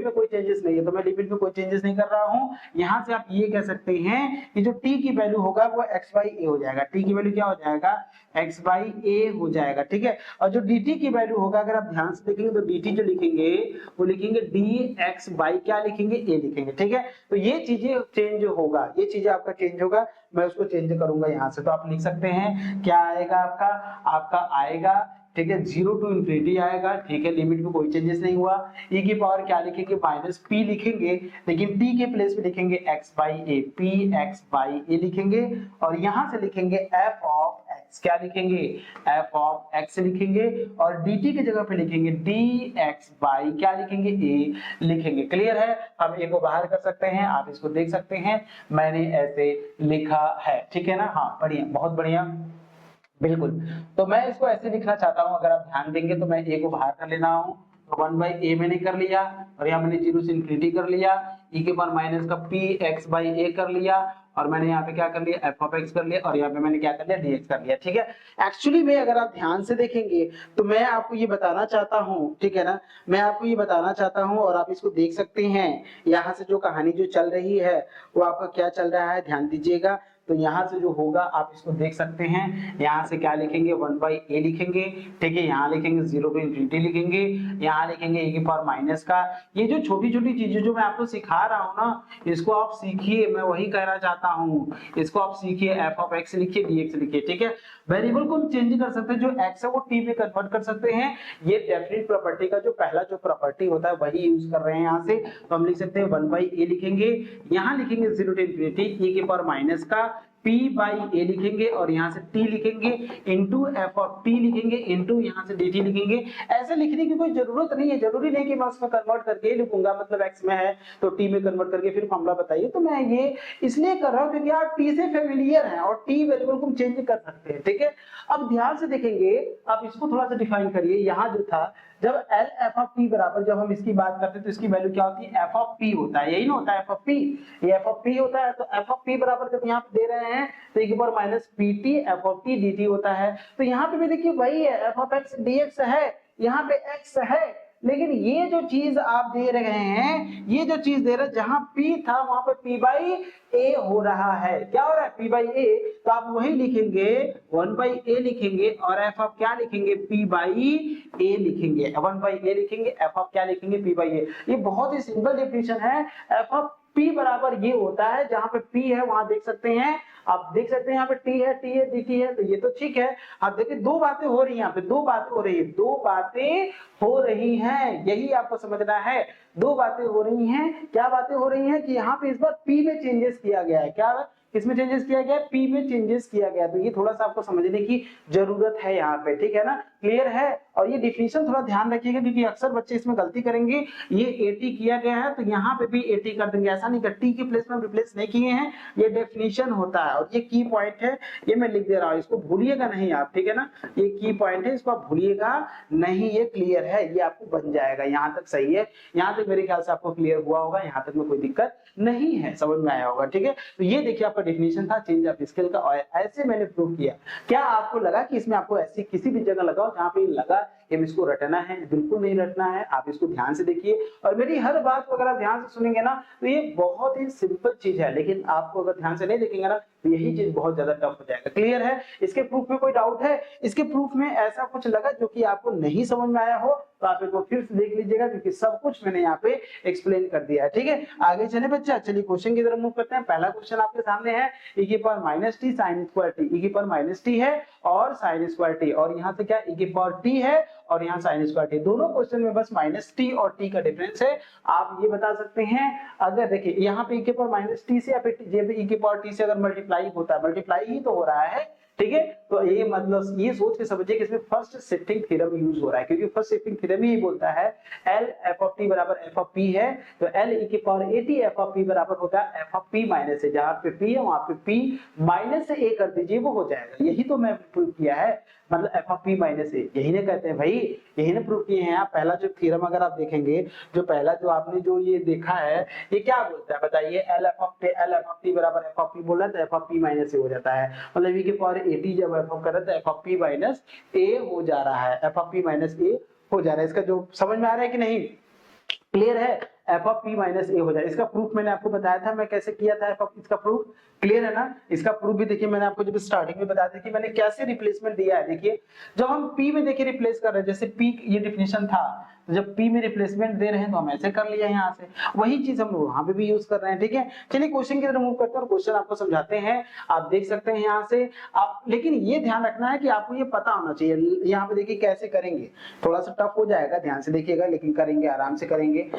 में कोई चेंजेस नहीं है, तो मैं लिमिट में कोई चेंजेस नहीं कर रहा हूं। यहां से आप ये कह सकते हैं कि जो t की वैल्यू होगा वो x बाई a हो जाएगा, t की वैल्यू क्या हो जाएगा x बाई a हो जाएगा, ठीक है। और जो dt की वैल्यू होगा अगर आप ध्यान से देखेंगे तो dt जो लिखेंगे वो लिखेंगे dx बाई क्या लिखेंगे a लिखेंगे, ठीक है। तो ये चीजें चेंज होगा, ये चीजें आपका चेंज होगा, मैं उसको चेंज करूंगा यहाँ से। तो आप लिख सकते हैं क्या आएगा आपका आएगा, ठीक है, 0 टू इन्फिनिटी आएगा, ठीक है, लिमिट में कोई चेंजेस नहीं हुआ। e की पावर क्या लिखेंगे माइनस p लिखेंगे, लेकिन t के प्लेस में लिखेंगे x by a, p x by a लिखेंगे, और यहां से लिखेंगे f ऑफ x, क्या लिखेंगे f ऑफ x लिखेंगे, और dt की जगह पे लिखेंगे dx बाई क्या लिखेंगे a लिखेंगे। क्लियर है, हम a को बाहर कर सकते हैं, आप इसको देख सकते हैं, मैंने ऐसे लिखा है, ठीक है ना। हाँ बढ़िया, बहुत बढ़िया, बिल्कुल। तो मैं इसको ऐसे लिखना चाहता हूं, अगर आप ध्यान देंगे तो मैं a को बाहर कर लेना हूं, तो 1 बाई a मैंने कर लिया, और यहाँ मैंने 0 से इन्फिनिटी कर लिया, e के पावर माइनस का p x बाई a कर लिया, और मैंने यहाँ पे क्या कर लिया f ऑफ x कर लिया, और यहाँ पे मैंने क्या कर लिया dx कर लिया, ठीक है। एक्चुअली में अगर आप ध्यान से देखेंगे तो मैं आपको ये बताना चाहता हूँ, ठीक है ना, मैं आपको ये बताना चाहता हूँ, और आप इसको देख सकते हैं यहाँ से जो कहानी जो चल रही है वो आपका क्या चल रहा है, ध्यान दीजिएगा। तो यहाँ से जो होगा आप इसको देख सकते हैं, यहाँ से क्या लिखेंगे 1 बाई a लिखेंगे, ठीक है, यहाँ लिखेंगे 0 टू इन्फिनिटी लिखेंगे, यहाँ लिखेंगे e की पावर माइनस का। ये जो छोटी छोटी चीजें जो मैं आपको सिखा रहा हूँ ना, इसको आप सीखिए, मैं वही कहना चाहता हूँ, इसको आप सीखिए, f ऑफ x लिखिए, dx लिखिए, ठीक है। वेरिएबल को हम चेंज कर सकते हैं, जो x है वो t में कन्वर्ट कर सकते हैं, ये डेफिनेट प्रॉपर्टी का जो पहला जो प्रॉपर्टी होता है वही यूज कर रहे हैं यहाँ से। तो हम लिख सकते हैं 1 बाई a लिखेंगे, यहाँ लिखेंगे 0 टू इन्फिनिटी e की पावर माइनस का p बाई a लिखेंगे, और यहाँ से t लिखेंगे, इंटू f ऑफ t लिखेंगे, इंटू यहाँ से dt लिखेंगे। ऐसे लिखने की कोई जरूरत नहीं है, जरूरी नहीं कि मैं उसमें कन्वर्ट करके ही लिखूंगा, मतलब x में है तो t में कन्वर्ट करके फिर फॉर्मूला बताइए। तो मैं ये इसलिए कर रहा हूँ क्योंकि आप t से फेमिलियर हैं और t वेरिएबल को चेंज कर सकते हैं, ठीक है। अब ध्यान से देखेंगे, आप इसको थोड़ा सा डिफाइन करिए। यहाँ जो था जब L f ऑफ p बराबर, जब हम इसकी बात करते हैं तो इसकी वैल्यू क्या होती है f ऑफ p होता है, यही ना होता है f ऑफ p, ये f ऑफ p होता है। तो f ऑफ p बराबर जब यहाँ पे दे रहे हैं तो e की पावर माइनस pt f ऑफ t dt होता है। तो यहाँ पे भी देखिए वही है, f ऑफ x dx है, यहाँ पे x है, लेकिन ये जो चीज आप दे रहे हैं, ये जो चीज दे रहे हैं, जहां p था वहां पे p बाई a हो रहा है, क्या हो रहा है p बाई a, तो आप वही लिखेंगे 1 बाई a लिखेंगे, और f ऑफ क्या लिखेंगे p बाई a लिखेंगे, 1 बाई a लिखेंगे, f ऑफ क्या लिखेंगे p बाई a। ये बहुत ही सिंपल डेफिनेशन है। f ऑफ p बराबर ये होता है, जहां पे p है वहां देख सकते हैं, आप देख सकते हैं यहाँ पे t है dt है, तो ये तो ठीक है। आप देखिए दो बातें हो रही हैं, यहाँ पे दो बातें हो रही है, दो बातें हो रही हैं, यही आपको समझना है, दो बातें हो रही हैं। क्या बातें हो रही हैं कि यहाँ पे इस बार p में चेंजेस किया गया है, क्या किसमें चेंजेस किया गया है, p में चेंजेस किया गया, तो ये थोड़ा सा आपको समझने की जरूरत है यहाँ पे, ठीक है ना, क्लियर है। और ये डिफिनेशन थोड़ा ध्यान रखिएगा क्योंकि अक्सर बच्चे इसमें गलती करेंगे, ये 80 किया गया है तो यहाँ पे भी 80 कर देंगे, ऐसा नहीं कर, t के प्लेस में रिप्लेस नहीं किए हैं, ये डेफिनेशन होता है और ये की पॉइंट है, ये मैं लिख दे रहा हूँ, इसको भूलिएगा नहीं आप, ठीक है ना, ये की पॉइंट है, इसको आप भूलिएगा नहीं, ये क्लियर है, ये आपको बन जाएगा, यहाँ तक सही है, यहाँ तक मेरे ख्याल से आपको क्लियर हुआ होगा, यहाँ तक में कोई दिक्कत नहीं है, समझ में आया होगा, ठीक है। तो ये देखिए आपका डेफिनेशन था चेंज ऑफ स्केल का, और ऐसे मैंने प्रूव किया। क्या आपको लगा कि इसमें आपको ऐसी किसी भी जगह लगाओ जहां पे लगा कि इसको रटना है, बिल्कुल नहीं रटना है, आप इसको ध्यान से देखिए और मेरी हर बात को अगर आप ध्यान से सुनेंगे ना तो ये बहुत ही सिंपल चीज है, लेकिन आपको अगर ध्यान से नहीं देखेंगे ना तो यही चीज बहुत ज्यादा टफ हो जाएगा। क्लियर है, इसके प्रूफ में कोई डाउट है, इसके प्रूफ में ऐसा कुछ लगा जो कि आपको नहीं समझ में आया हो तो आप इसको फिर से देख लीजिएगा क्योंकि सब कुछ मैंने यहाँ पे एक्सप्लेन कर दिया है, ठीक है। आगे चले बच्चा, चलिए क्वेश्चन की तरफ मूव करते हैं। पहला क्वेश्चन आपके सामने है e की power minus T sine square T, e की पावर माइनस टी है और साइन स्क्वायर टी, और यहाँ से क्या e की पावर टी है और यहाँ साइन स्क्वायर टी, दोनों क्वेश्चन में बस माइनस टी और टी का डिफरेंस है। आप ये बता सकते हैं, अगर देखिए यहाँ पे e की पावर माइनस टी से या फिर e की पावर टी से अगर मल्टीप्लाई होता है, मल्टीप्लाई ही तो हो रहा है, ठीक है। तो ये मतलब ये सोच के समझिए कि इसमें फर्स्ट शिफ्टिंग थ्योरम यूज हो रहा है, क्योंकि फर्स्ट शिफ्टिंग थ्योरम ही बोलता है L f ऑफ t बराबर f ऑफ p है, तो L e की power at f of p बराबर होता है f ऑफ p माइनस है, जहां पे p है वहां पे p माइनस से a कर दीजिए वो हो जाएगा, यही तो मैं प्रूव किया है। मतलब एफ ऑफ पी माइनस ए, यही ना कहते हैं भाई, यही ना प्रूव किए हैं आप। पहला जो थ्योरम अगर आप देखेंगे, जो पहला जो आपने जो ये देखा है, ये क्या बोलता है बताइए, एल एफ ऑफ टी बराबर एफ ऑफ पी बोला तो एफ ऑफ पी माइनस ए हो जाता है, मतलब e की पावर एटी जब एफ ऑफ करे तो एफ ऑफ पी माइनस ए हो जा रहा है, एफ ऑफ पी माइनस ए हो जा रहा है। इसका जो समझ में आ रहा है कि नहीं, क्लियर है, एफ ऑफ पी माइनस ए हो जाए। इसका प्रूफ मैंने आपको बताया था, मैं कैसे किया था एफ ऑफ, इसका प्रूफ क्लियर है ना। इसका प्रूफ भी देखिए मैंने आपको जब स्टार्टिंग में बताया था कि मैंने कैसे रिप्लेसमेंट दिया है। देखिए जब हम पी में देखिए रिप्लेस कर रहे हैं, जैसे पी ये डिफिनेशन था, तो जब पी में रिप्लेसमेंट दे रहे हैं तो हम ऐसे कर लिया यहाँ से, वही चीज हम लोग वहां पे भी यूज कर रहे हैं। ठीक है, चलिए क्वेश्चन की तरफ मूव करते हैं और क्वेश्चन आपको समझाते हैं, आप देख सकते हैं यहाँ से आप। लेकिन ये ध्यान रखना है कि आपको ये पता होना चाहिए। यहाँ पे देखिए कैसे करेंगे, थोड़ा सा टफ हो जाएगा, ध्यान से देखिएगा, लेकिन करेंगे, आराम से करेंगे।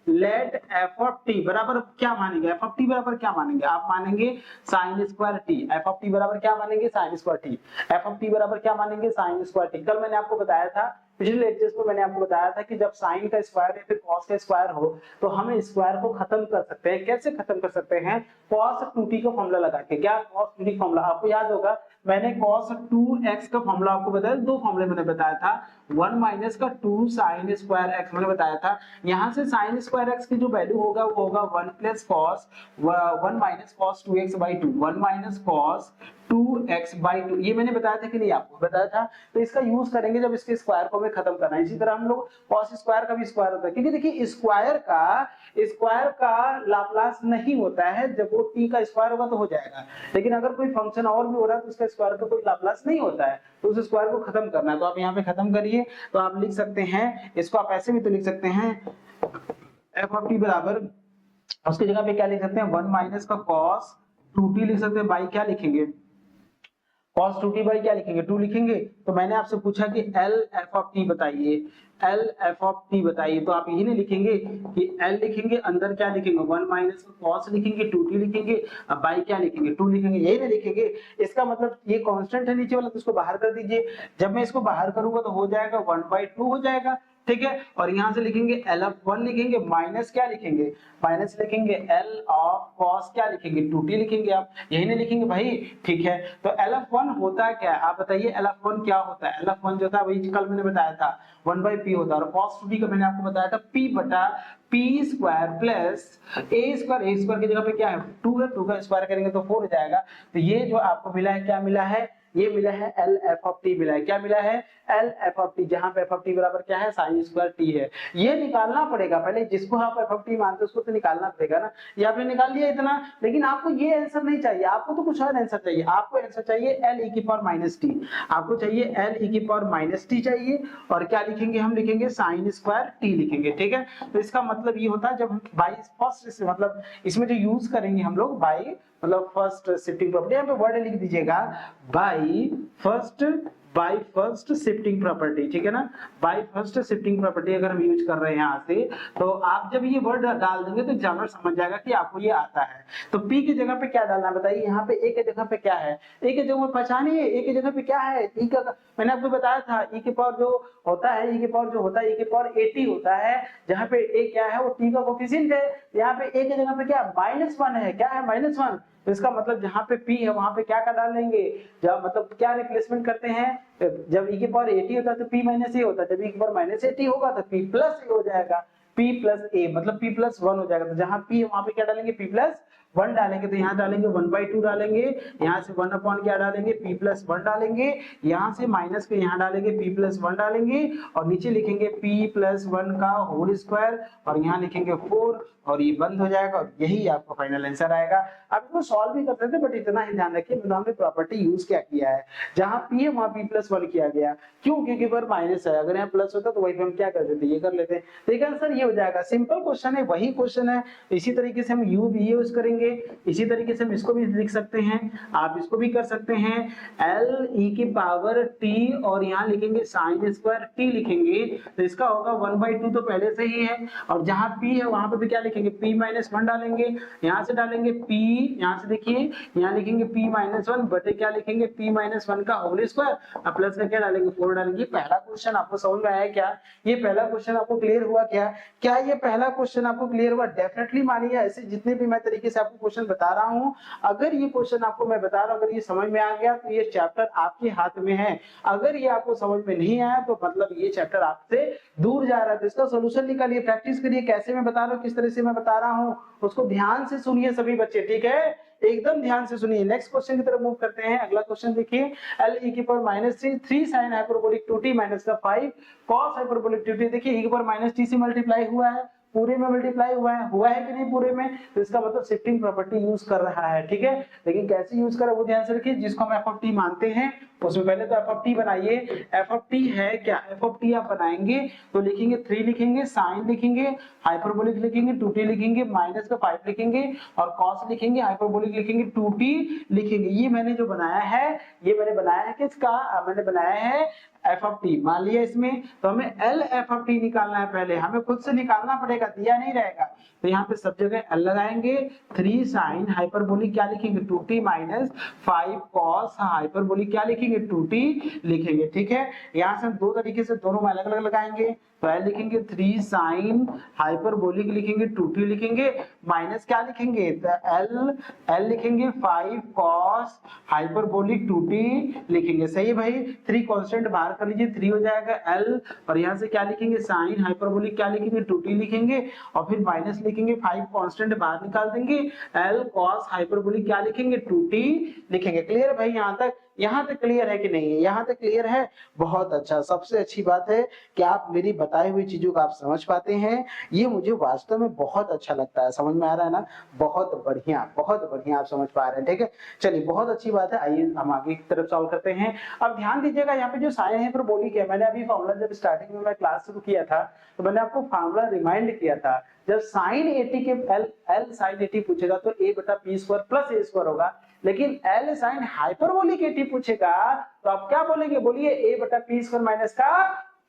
लेट एफ ऑफ टी बराबर क्या मानेंगे, एफ ऑफ टी बराबर क्या मानेंगे, आप मानेंगे sine square T. F of T बराबर क्या मानेंगे, sine square T. F of T बराबर क्या मानेंगे, साइन स्क्वायर टी। कल मैंने आपको बताया था, पिछले लेक्चर्स में मैंने आपको बताया था कि जब साइन का स्क्वायर या फिर कॉस का स्क्वायर हो तो हम स्क्वायर को खत्म कर सकते हैं। कैसे खत्म कर सकते हैं, cos 2t का फॉर्मूला लगा के। क्या cos 2t का फॉर्मूला आपको याद होगा, मैंने cos 2x का फॉर्मूला आपको बताया, दो फॉर्मूले मैंने बताया था, 1 माइनस का 2 sin स्क्वायर x मैंने बताया था। यहां से sin स्क्वायर x की जो वैल्यू होगा वो होगा 1 plus cos 1 minus cos 2x/2, 1 minus cos 2x/2, ये मैंने बताया था कि नहीं, आपको बताया था। तो इसका यूज करेंगे जब इसके स्क्वायर को हमें खत्म करना है। इसी तरह हम लोग cos स्क्वायर का भी स्क्वायर होता है, क्योंकि देखिए स्क्वायर का लाप्लास नहीं होता है, जब वो t का स्क्वायर होगा तो हो जाएगा, लेकिन अगर कोई फंक्शन और भी हो रहा है तो उसका स्क्वायर का कोई लाप्लास नहीं होता है, तो उस स्क्वायर को खत्म करना है। तो आप यहाँ पे खत्म करिए, तो आप लिख सकते हैं इसको, आप ऐसे भी तो लिख सकते हैं एफ ऑफ टी बराबर, उसकी जगह पे क्या लिख सकते हैं, 1 माइनस का cos 2t लिख सकते हैं, बाई क्या लिखेंगे, cos 2t बाई क्या लिखेंगे, 2 लिखेंगे। तो मैंने आपसे पूछा कि L f ऑफ t बताइए, L f ऑफ t बताइए, तो आप यही नहीं लिखेंगे कि L लिखेंगे, अंदर क्या लिखेंगे, 1 माइनस cos लिखेंगे, 2t लिखेंगे, अब बाई क्या लिखेंगे, 2 लिखेंगे, यही नहीं लिखेंगे। इसका मतलब ये कांस्टेंट है नीचे वाला, तो इसको बाहर कर दीजिए। जब मैं इसको बाहर करूंगा तो हो जाएगा 1/2 हो जाएगा, ठीक है। और यहां से लिखेंगे L ऑफ 1 लिखेंगे, माइनस क्या लिखेंगे, माइनस लिखेंगे L ऑफ cos क्या लिखेंगे, 2t लिखेंगे, आप यही नहीं लिखेंगे भाई, ठीक है। तो L ऑफ 1 होता है क्या, आप बताइए L ऑफ 1 क्या होता है। L ऑफ 1 जो था वही कल मैंने बताया था, 1/p होता है, और cos 2t का मैंने आपको बताया था p बटा p square plus a square की जगह पे क्या है 2 है, 2 का स्क्वायर करेंगे तो 4 हो जाएगा। तो ये जो आपको मिला है, क्या मिला है, ये मिला है L f ऑफ t मिला है, क्या मिला है, L f ऑफ t, जहां पे f ऑफ t बराबर क्या है, sin स्क्वायर t है। ये निकालना पड़ेगा पहले, जिसको आप f ऑफ t मानते हो उसको तो निकालना पड़ेगा ना। ये आपने निकाल लिया इतना, लेकिन आपको ये आंसर नहीं चाहिए, आपको तो कुछ और आंसर चाहिए। आपको आंसर चाहिए L e की पावर माइनस टी, आपको चाहिए L e की पावर माइनस टी चाहिए, और क्या लिखेंगे, हम लिखेंगे sin स्क्वायर t लिखेंगे, ठीक है। तो इसका मतलब ये होता है जब हम बाई फर्स्ट, मतलब इसमें जो यूज करेंगे हम लोग बाई, मतलब फर्स्ट शिफ्टिंग प्रॉपर्टी, यहाँ पे वर्ड लिख दीजिएगा बाई फर्स्ट शिफ्टिंग प्रॉपर्टी, ठीक है ना। बाई फर्स्ट शिफ्टिंग प्रॉपर्टी अगर हम यूज कर रहे हैं यहाँ से, तो आप जब ये वर्ड डाल देंगे तो एग्जामिनर समझ जाएगा कि आपको ये आता है। तो p की जगह पे क्या डालना है बताइए, यहाँ पे a की जगह पे क्या है, a की जगह पे पहचानिए, a की जगह पे क्या है, e का, मैंने आपको बताया था e की पावर जो होता है, e की पावर जो होता है, e की पावर 80 होता है, जहाँ पे a क्या है वो t का कोफिशिएंट है। यहाँ पे a की जगह पे क्या -1 है, क्या है -1, तो इसका मतलब जहां पे p है वहां पे क्या का डाल लेंगे, जब मतलब क्या रिप्लेसमेंट करते हैं, जब e की पावर 80 होता है तो p माइनस a होता है, जब e की पावर -80 होगा तो p प्लस a हो जाएगा, p प्लस a मतलब p प्लस 1 हो जाएगा। तो जहां p है वहां पे क्या डालेंगे, p प्लस 1 डालेंगे, तो यहाँ डालेंगे 1/2 डालेंगे, यहाँ से 1 अपॉन क्या डालेंगे, p प्लस 1 डालेंगे, यहाँ से माइनस के यहाँ डालेंगे p प्लस 1 डालेंगे, और नीचे लिखेंगे p प्लस 1 का होल स्क्वायर, और यहाँ लिखेंगे 4, और ये बंद हो जाएगा, और यही आपका फाइनल आंसर आएगा। आप इसको सॉल्व भी कर सकते हैं, बट इतना ही ध्यान रखिए मतलब हमने प्रॉपर्टी यूज क्या किया है, जहां p है वहां p प्लस 1 किया गया, क्यों, क्योंकि पर माइनस है, अगर यहाँ प्लस होता तो वही पे हम क्या कर देते, ये कर लेते हैं। ठीक है आंसर ये हो जाएगा, सिंपल क्वेश्चन है, वही क्वेश्चन है। इसी तरीके से हम u भी यूज करेंगे, इसी तरीके से हम इसको भी लिख सकते हैं, आप इसको भी कर सकते हैं, L e की पावर t, और यहाँ लिखेंगे sin स्क्वायर t लिखेंगे, तो इसका होगा 1/2 तो पहले से ही है, और जहां p है वहां पे भी क्या लिखेंगे, p माइनस 1 डालेंगे, यहाँ से डालेंगे p, यहाँ से देखिए यहाँ लिखेंगे p माइनस 1 बटे क्या लिखेंगे, p माइनस 1 का होल स्क्वायर, अब प्लस का क्या डालेंगे, 4 डालेंगे। पहला क्वेश्चन आपको समझ में आया क्या, ये पहला क्वेश्चन आपको क्लियर हुआ क्या, क्या ये पहला क्वेश्चन आपको क्लियर हुआ, डेफिनेटली मानिए ऐसे जितने भी मैं तरीके से आपको आपको क्वेश्चन बता रहा हूँ, अगर ये क्वेश्चन आपको मैं बता रहा हूँ अगर ये समझ में आ गया तो ये चैप्टर आपके हाथ में है, अगर ये आपको समझ में नहीं आया तो मतलब ये चैप्टर आपसे दूर जा रहा है। तो इसका सोल्यूशन निकालिए, प्रैक्टिस करिए, कैसे मैं बता रहा हूँ, किस तरह से मैं बता रहा हूँ, उसको ध्यान से सुनिए सभी बच्चे, ठीक है, एकदम ध्यान से सुनिए। नेक्स्ट क्वेश्चन की तरफ मूव करते हैं। अगला क्वेश्चन देखिए, l e की power -3 3 sin hyperbolic 2t minus का 5 cos हाइपरबोलिक 2t। देखिए e की पावर -t से मल्टीप्लाई हुआ है, पूरे में मल्टीप्लाई हुआ है कि नहीं पूरे में, तो इसका मतलब शिफ्टिंग प्रॉपर्टी यूज कर रहा है, ठीक है। लेकिन कैसे यूज कर रहा है वो ध्यान से रखिए। जिसको हम एफ ऑफ टी मानते हैं उसमें पहले तो एफ ऑफ टी बनाइए। एफ ऑफ टी है क्या, एफ ऑफ टी आप बनाएंगे तो लिखेंगे 3 लिखेंगे, साइन लिखेंगे, हाइपरबोलिक लिखेंगे, 2t लिखेंगे, माइनस का 5 लिखेंगे और cos लिखेंगे, हाइपरबोलिक लिखेंगे, 2t लिखेंगे। ये मैंने जो बनाया है, ये मैंने बनाया है किसका, मैंने बनाया है एफ ऑफ टी। मान लिया इसमें, तो हमें एल एफ ऑफ टी निकालना है, पहले हमें खुद से निकालना पड़ेगा, दिया नहीं रहेगा। तो यहाँ पे सब जगह एल लगाएंगे, 3 साइन हाइपरबोलिक क्या लिखेंगे 2t माइनस 5 cos हाइपरबोलिक क्या लिखेंगे 2t लिखेंगे, ठीक है। यहाँ से हम दो तरीके से दोनों में अलग अलग लगाएंगे। तो एल लिखेंगे 3 साइन हाइपरबोलिक लिखेंगे 2t लिखेंगे, माइनस क्या लिखेंगे, तो एल लिखेंगे 5 cos हाइपरबोलिक 2t लिखेंगे। सही भाई, 3 कांस्टेंट बाहर कर लीजिए, 3 हो जाएगा एल, और यहाँ से क्या लिखेंगे साइन हाइपरबोलिक क्या लिखेंगे 2t लिखेंगे, और फिर माइनस लिखेंगे, 5 कांस्टेंट बाहर निकाल देंगे, एल cos हाइपरबोलिक क्या लिखेंगे 2t लिखेंगे। क्लियर भाई, यहाँ तक क्लियर है कि नहीं है, यहाँ तक क्लियर है, बहुत अच्छा। सबसे अच्छी बात है कि आप मेरी बताई हुई चीजों को आप समझ पाते हैं, ये मुझे वास्तव में बहुत अच्छा लगता है। समझ में आ रहा है ना, बहुत बढ़िया आप समझ पा रहे हैं, ठीक है। चलिए बहुत अच्छी बात है, आइए हम आगे की तरफ सॉल्व करते हैं। अब ध्यान दीजिएगा, यहाँ पे जो साइन हाइपरबोलिक है, मैंने अभी फॉर्मूला जब स्टार्टिंग में मैं क्लास शुरू किया था तो मैंने आपको फॉर्मूला रिमाइंड किया था। जब साइन 80 के एल साइन 80 पूछेगा तो a बटा p square plus a square होगा, लेकिन एल साइन हाइपरबोलिक 80 पूछेगा तो आप क्या बोलेंगे, बोलिए a बटा p स्क्वायर माइनस का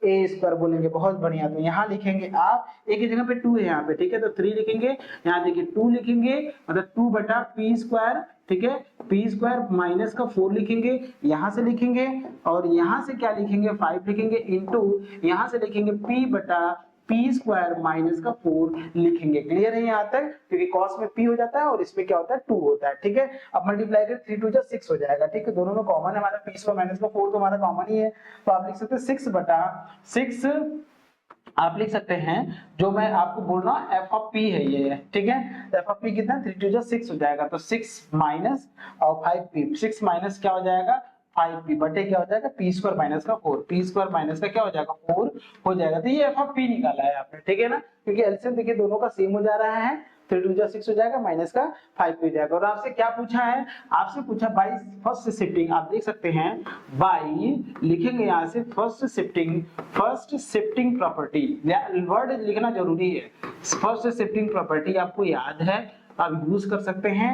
a स्क्वायर बोलेंगे। बहुत बढ़िया, तो यहाँ लिखेंगे आप, एक ही जगह पे 2 है यहाँ पे, ठीक है, तो 3 लिखेंगे, यहाँ देखिए 2 लिखेंगे, मतलब 2 बटा p स्क्वायर, ठीक है, p स्क्वायर माइनस का 4 लिखेंगे, यहाँ से लिखेंगे, और यहाँ से क्या लिखेंगे 5 लिखेंगे, इंटू यहाँ से लिखेंगे p बटा p स्क्वायर माइनस का 4 लिखेंगे। क्लियर है यहाँ तक, क्योंकि cos में p हो जाता है और इसमें क्या होता है 2 होता है, ठीक है। अब मल्टीप्लाई कर 3 2 जा 6 हो जाएगा, ठीक है, दोनों में कॉमन है हमारा, p स्क्वायर माइनस का 4 तो हमारा कॉमन ही है, तो आप लिख सकते हैं 6 बटा 6, आप लिख सकते हैं, जो मैं आपको बोल रहा हूँ एफ ऑफ पी है ये, ठीक है। एफ ऑफ पी कितना 3 2 जा 6 हो जाएगा, तो 6 माइनस और 5p, 6 माइनस क्या हो जाएगा 5p बटे क्या हो जाएगा p स्क्वायर माइनस का 4, p स्क्वायर माइनस का क्या हो जाएगा 4 हो जाएगा। तो ये एफ ऑफ p निकाला है आपने, ठीक है ना, क्योंकि एलसीएम देखिए दोनों का सेम हो जा रहा है, 3 2 जा 6 हो जाएगा, माइनस का 5p हो जाएगा। और आपसे क्या पूछा है, आपसे पूछा बाई फर्स्ट शिफ्टिंग, आप देख सकते हैं बाई लिखेंगे यहाँ से फर्स्ट शिफ्टिंग प्रॉपर्टी, वर्ड लिखना जरूरी है। फर्स्ट शिफ्टिंग प्रॉपर्टी आपको याद है, आप यूज कर सकते हैं।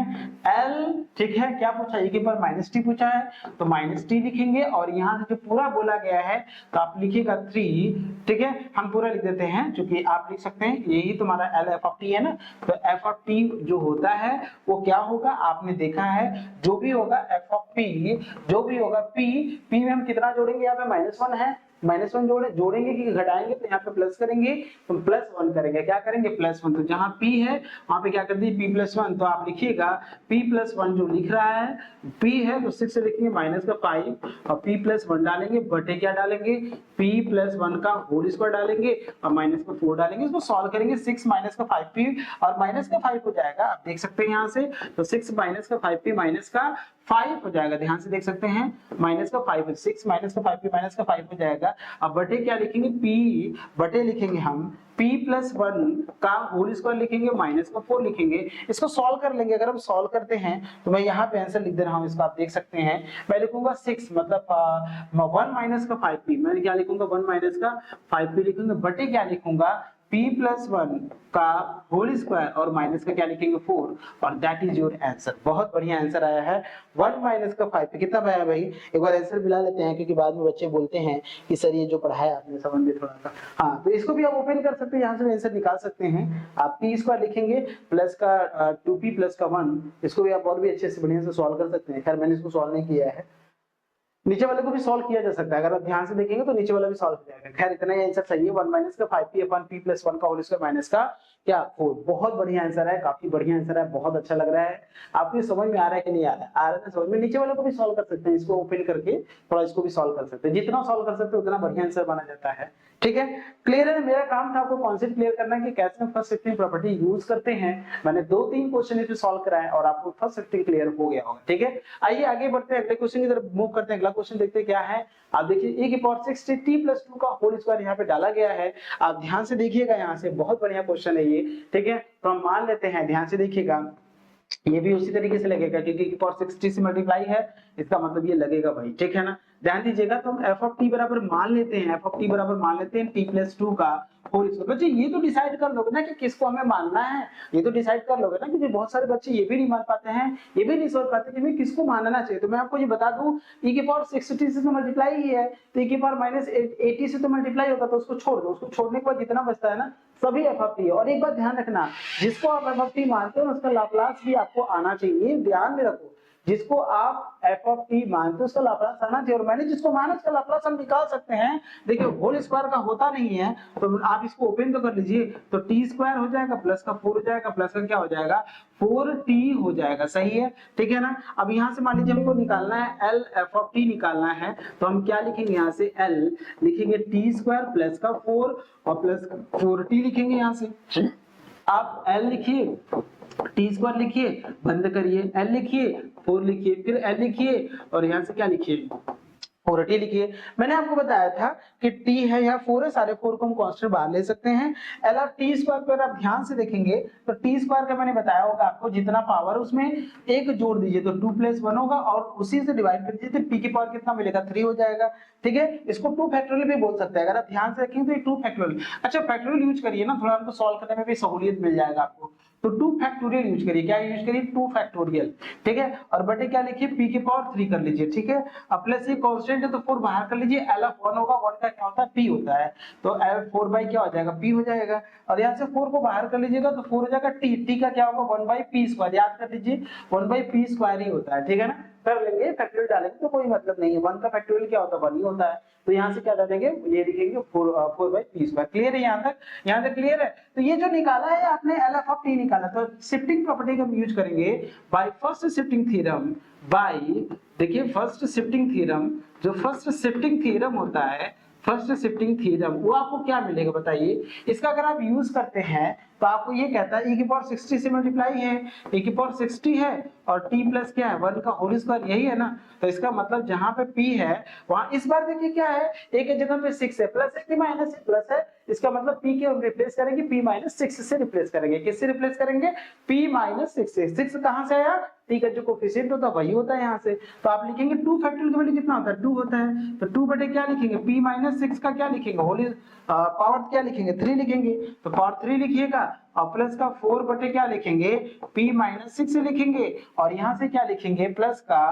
L ठीक है, क्या पूछा, e के पर -t पूछा है तो -t लिखेंगे, और यहाँ से जो पूरा बोला गया है तो आप लिखिएगा 3, ठीक है, हम पूरा लिख देते हैं, क्योंकि आप लिख सकते हैं यही तुम्हारा L f ऑफ t है ना। तो f ऑफ t जो होता है वो क्या होगा, आपने देखा है, जो भी होगा f ऑफ p, जो भी होगा p में हम कितना जोड़ेंगे, यहाँ पे -1 है, -1 जोड़ेंगे कि घटाएंगे, तो यहाँ पे प्लस करेंगे, तो +1 करेंगे, क्या करेंगे +1, तो जहाँ p है वहां पे क्या कर दिए p+1, तो आप लिखिएगा p+1 जो लिख रहा है, p है तो 6 से लिखेंगे -5 और p+1 डालेंगे, बटे क्या डालेंगे p+1 का होल स्क्वायर डालेंगे और -4 डालेंगे, इसको सॉल्व करेंगे, 6 माइनस का 5p और माइनस का 5 हो जाएगा, आप देख सकते हैं यहाँ से, तो 6 माइनस का 5p माइनस का 5 हो जाएगा, ध्यान से देख सकते हैं, माइनस का 5, 6 माइनस का 5p माइनस का 5 हो जाएगा। अब बटे क्या लिखेंगे, p बटे लिखेंगे हम p+1 का होल स्क्वायर लिखेंगे, माइनस का 4 लिखेंगे, इसको सॉल्व कर लेंगे। अगर हम सॉल्व करते हैं तो मैं यहाँ पे आंसर लिख दे रहा हूँ, इसको आप देख सकते हैं, मैं लिखूंगा 6 मतलब 1 माइनस का 5p, मैं क्या लिखूंगा 1 माइनस का 5p लिखूंगा, बटे क्या लिखूंगा p+1 का होल स्क्वायर और माइनस का क्या लिखेंगे 4, और दैट इज योर आंसर। बहुत बढ़िया आंसर आया है, 1 माइनस का 5p कितना आया भाई, एक बार आंसर मिला लेते हैं, क्योंकि बाद में बच्चे बोलते हैं कि सर ये जो पढ़ाया आपने समझ में थोड़ा सा, हाँ, तो इसको भी आप ओपन कर सकते हैं, यहाँ से आंसर निकाल सकते हैं। आप p स्क्वायर लिखेंगे प्लस का 2p प्लस का 1, इसको भी आप और भी अच्छे से बढ़िया से सॉल्व कर सकते हैं। खैर मैंने इसको सॉल्व नहीं किया है, नीचे वाले को भी सॉल्व किया जा सकता है, अगर आप ध्यान से देखेंगे तो नीचे वाला भी सॉल्व हो जाएगा। खैर इतना ही आंसर सही है, 1 माइनस का 5p अपन p प्लस 1 का होल स्क्वायर माइनस का क्या 4। बहुत बढ़िया आंसर है, काफी बढ़िया आंसर है, बहुत अच्छा लग रहा है। आपको समझ में आ रहा है कि नहीं आ रहा है? आ रहा है समझ में। नीचे वाले को भी सॉल्व कर सकते हैं, इसको ओपन करके थोड़ा इसको भी सॉल्व कर सकते हैं। जितना सॉल्व कर सकते हैं उतना बढ़िया आंसर बना जाता है। ठीक है, क्लियर है? मेरा काम था आपको कॉन्सेप्ट क्लियर करना कि कैसे हम फर्स्ट शिफ्टिंग प्रॉपर्टी यूज करते हैं। मैंने 2-3 क्वेश्चन इसमें सॉल्व कराए और आपको फर्स्ट शिफ्टिंग क्लियर हो गया होगा। ठीक है, आइए आगे बढ़ते हैं, अगले क्वेश्चन की तरफ मूव करते हैं। अगला क्वेश्चन देखते हैं क्या है। आप देखिए e की पावर 6 t प्लस 2 का होल स्क्वायर यहाँ पे डाला गया है। आप ध्यान से देखिएगा, यहाँ से बहुत बढ़िया क्वेश्चन है ये। ठीक है, तो हम मान लेते हैं, ध्यान से देखिएगा, ये भी उसी तरीके से लगेगा क्योंकि e की पावर 6t से मल्टीप्लाई है, इसका मतलब ये लगेगा भाई। ठीक है ना, ध्यान दीजिएगा। तो हम f ऑफ t बराबर मान लेते हैं, f ऑफ t बराबर मान लेते हैं t प्लस 2 का होल स्क्वायर। बच्चे ये तो डिसाइड कर लोगे ना कि किसको हमें मानना है, ये तो डिसाइड कर लोगे ना, क्योंकि बहुत सारे बच्चे ये भी नहीं मान पाते हैं, ये भी नहीं सोच पाते कि मैं किसको मानना चाहिए। तो मैं आपको ये बता दूं, e की पावर 6t से तो मल्टीप्लाई ही है, तो e की पावर माइनस 80 से तो मल्टीप्लाई होता, तो उसको छोड़ दो। उसको छोड़ने के बाद जितना बचता है ना सभी f ऑफ t है। और एक बात ध्यान रखना, जिसको आप f ऑफ t मानते हो उसका लाप्लास भी आपको आना चाहिए, ध्यान में रखो। जिसको आप f ऑफ t मानते हो उसका लाप्लास आना चाहिए, और मैंने जिसको माना उसका लाप्लास हम निकाल सकते हैं। देखिए होल स्क्वायर का होता नहीं है, तो आप इसको ओपन तो कर लीजिए, तो t स्क्वायर हो जाएगा प्लस का 4 हो जाएगा, प्लस का क्या हो जाएगा 4t हो जाएगा। सही है, ठीक है ना। अब यहाँ से मान लीजिए हमको निकालना है l f ऑफ t निकालना है, तो हम क्या लिखेंगे, यहाँ से l लिखेंगे t स्क्वायर प्लस का 4 और प्लस 4t लिखेंगे। यहाँ से आप l लिखिए, टी स्क्वायर लिखिए, बंद करिए, एल लिखिए, 4 लिखिए, फिर एल लिखिए और यहाँ से क्या लिखिए 4t लिखिए। मैंने आपको बताया था कि t है या 4 है, सारे 4 को हम कांस्टेंट बाहर ले सकते हैं। एल ऑफ टी स्क्वायर पर आप ध्यान से देखेंगे तो t स्क्वायर का मैंने बताया होगा आपको, जितना पावर उसमें एक जोड़ दीजिए तो 2 प्लस 1 होगा और उसी से डिवाइड कर दीजिए तो p की पावर कितना मिलेगा 3 हो जाएगा। ठीक है, इसको 2 फैक्टोरियल भी बोल सकते हैं, अगर आप ध्यान से रखेंगे तो 2 फैक्टोरियल। अच्छा फैक्टोरियल यूज करिए ना, थोड़ा हमको सॉल्व करने में भी सहूलियत मिल जाएगा आपको। तो 2 फैक्टोरियल यूज करिए, क्या यूज करिए 2 फैक्टोरियल। ठीक है, और बटे क्या लिखिए p की पावर 3 कर लीजिए। ठीक है, अब प्लस ये कांस्टेंट है तो 4 बाहर कर लीजिए, l ऑफ 1 होगा, 1 का क्या होता है p होता है, तो l 4 बाई क्या हो जाएगा p हो जाएगा। और यहाँ से 4 को बाहर कर लीजिएगा तो 4 हो जाएगा t का क्या होगा 1 बाई p स्क्वायर, याद कर लीजिए 1 बाई p स्क्वायर ही होता है। ठीक है ना, कर लेंगे, फैक्टोरियल डालेंगे तो कोई मतलब नहीं है, 1 का फैक्टोरियल क्या होता है 1 ही होता है। तो यहाँ से क्या डालेंगे, ये लिखेंगे 4 बाई p स्क्वायर। क्लियर है यहाँ तक क्लियर है। तो ये जो निकाला है आपने l ऑफ t निकाला, तो शिफ्टिंग प्रॉपर्टी का हम यूज करेंगे by first shifting theorem, by देखिए फर्स्ट शिफ्टिंग थ्योरम। जो फर्स्ट शिफ्टिंग थ्योरम होता है, फर्स्ट शिफ्टिंग थ्योरम, वो आपको क्या मिलेगा बताइए। इसका अगर आप यूज करते हैं तो आपको ये कहता है e की पावर 60 से मल्टीप्लाई है, e की पावर 60 है और t प्लस क्या है 1 का होल स्क्वायर, यही है ना। तो इसका मतलब जहां पे p है वहां इस बार देखिए क्या है, a के जगह पे 6 है, प्लस है कि माइनस है, प्लस है, इसका मतलब p के हम रिप्लेस करेंगे p माइनस 6 से रिप्लेस करेंगे। किससे रिप्लेस करेंगे, p माइनस 6 से। 6 कहां से आया, t का जो कोफिशिएंट होता है वही होता है यहाँ से, तो आप लिखेंगे 2 फैक्टोरियल का वैल्यू कितना होता है 2 होता है, तो 2 बटे क्या लिखेंगे p माइनस 6 का क्या लिखेंगे होल पावर क्या लिखेंगे 3 लिखेंगे, तो पावर 3 लिखिएगा और प्लस का 4 बटे क्या लिखेंगे p माइनस 6 लिखेंगे, और यहाँ से क्या लिखेंगे प्लस का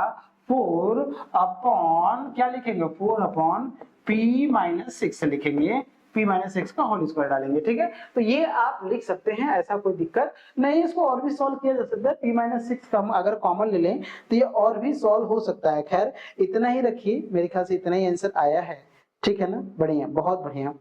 4 अपॉन क्या लिखेंगे 4 अपॉन p माइनस 6 लिखेंगे, p माइनस 6 का होल स्क्वायर डालेंगे। ठीक है, तो ये आप लिख सकते हैं, ऐसा कोई दिक्कत नहीं। इसको और भी सॉल्व किया जा सकता है, p माइनस 6 का अगर कॉमन ले लें तो ये और भी सॉल्व हो सकता है। खैर इतना ही रखिए, मेरे ख्याल से इतना ही आंसर आया है। ठीक है ना, बढ़िया, बहुत बढ़िया।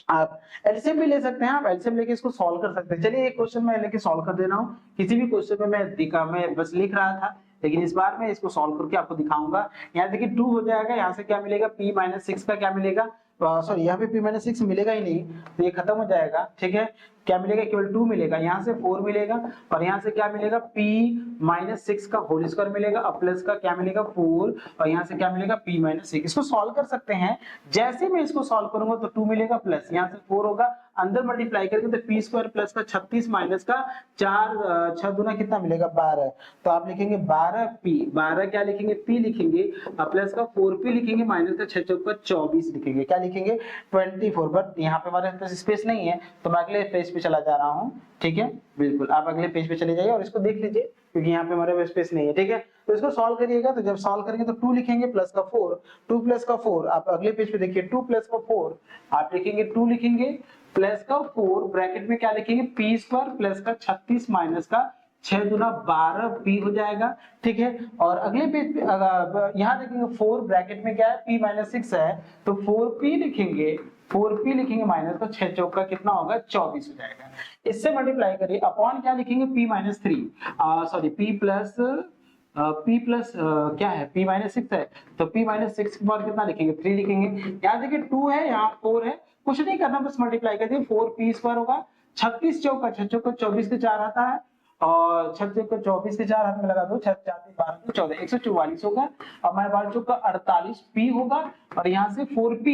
आप एलसीएम भी ले सकते हैं, आप एलसीएम लेके इसको सॉल्व कर सकते हैं। चलिए एक क्वेश्चन मैं लेके सॉल्व कर दे रहा हूँ, किसी भी क्वेश्चन में मैं बस लिख रहा था, लेकिन इस बार मैं इसको सॉल्व करके आपको दिखाऊंगा। यहाँ देखिए 2 हो जाएगा, यहाँ से क्या मिलेगा p माइनस 6 का क्या मिलेगा, सॉरी यहाँ पे p माइनस 6 मिलेगा ही नहीं, तो ये खत्म हो जाएगा। ठीक है, क्या मिलेगा केवल 2 मिलेगा, यहाँ से 4 मिलेगा और यहाँ से क्या मिलेगा p माइनस 6 का होल स्क्वायर मिलेगा और प्लस का क्या मिलेगा 4 और यहाँ से क्या मिलेगा p माइनस 6। इसको सॉल्व कर सकते हैं, जैसे मैं इसको सॉल्व करूंगा तो 2 मिलेगा प्लस यहाँ से 4 होगा, अंदर मल्टीप्लाई करेंगे तो p स्क्वायर प्लस का 36 माइनस का 4 6 दूना कितना मिलेगा 12, तो आप लिखेंगे 12p, 12 क्या लिखेंगे p लिखेंगे और प्लस का 4p लिखेंगे, माइनस का 6 चौका 24 लिखेंगे, क्या लिखेंगे 24। बट यहाँ पे हमारे पास स्पेस नहीं है तो मैं अगले पेज पे चला जा रहा हूँ। ठीक है, बिल्कुल आप अगले पेज पे चले जाइए और इसको देख लीजिए क्योंकि यहाँ पे हमारे पास स्पेस नहीं है। ठीक है, तो इसको सॉल्व करिएगा, तो जब सॉल्व करेंगे तो 2 लिखेंगे प्लस का 4, 2 प्लस का 4, आप अगले पेज पे देखिए 2 प्लस का 4, आप लिखेंगे 2 लिखेंगे प्लस का 4 ब्रैकेट में क्या लिखेंगे p स्क्वायर प्लस का 36 माइनस का 6 दूना 12 p हो जाएगा, ठीक है। और अगले पेज पे यहाँ देखेंगे 4 ब्रैकेट में क्या है, p माइनस 6 है, तो 4p लिखेंगे, 4p लिखेंगे माइनस, तो 6 चौका कितना होगा 24 हो जाएगा। इससे मल्टीप्लाई करिए, अपॉन क्या लिखेंगे p minus 3, sorry p plus क्या है, p माइनस 6 है, तो p माइनस 6 के बाद कितना लिखेंगे 3 लिखेंगे। यहाँ देखिए 2 है, यहाँ 4 है, कुछ नहीं करना, बस मल्टीप्लाई कर दिए, 4p स्क्वायर होगा, 36 चौका 6 चौका 24 के 4 आता है, और 36 को 24 के 4 हाथ में लगा दो, 6 4 12 14 144 होगा, और हमारे 12 चौका 48p होगा, और यहाँ से 4p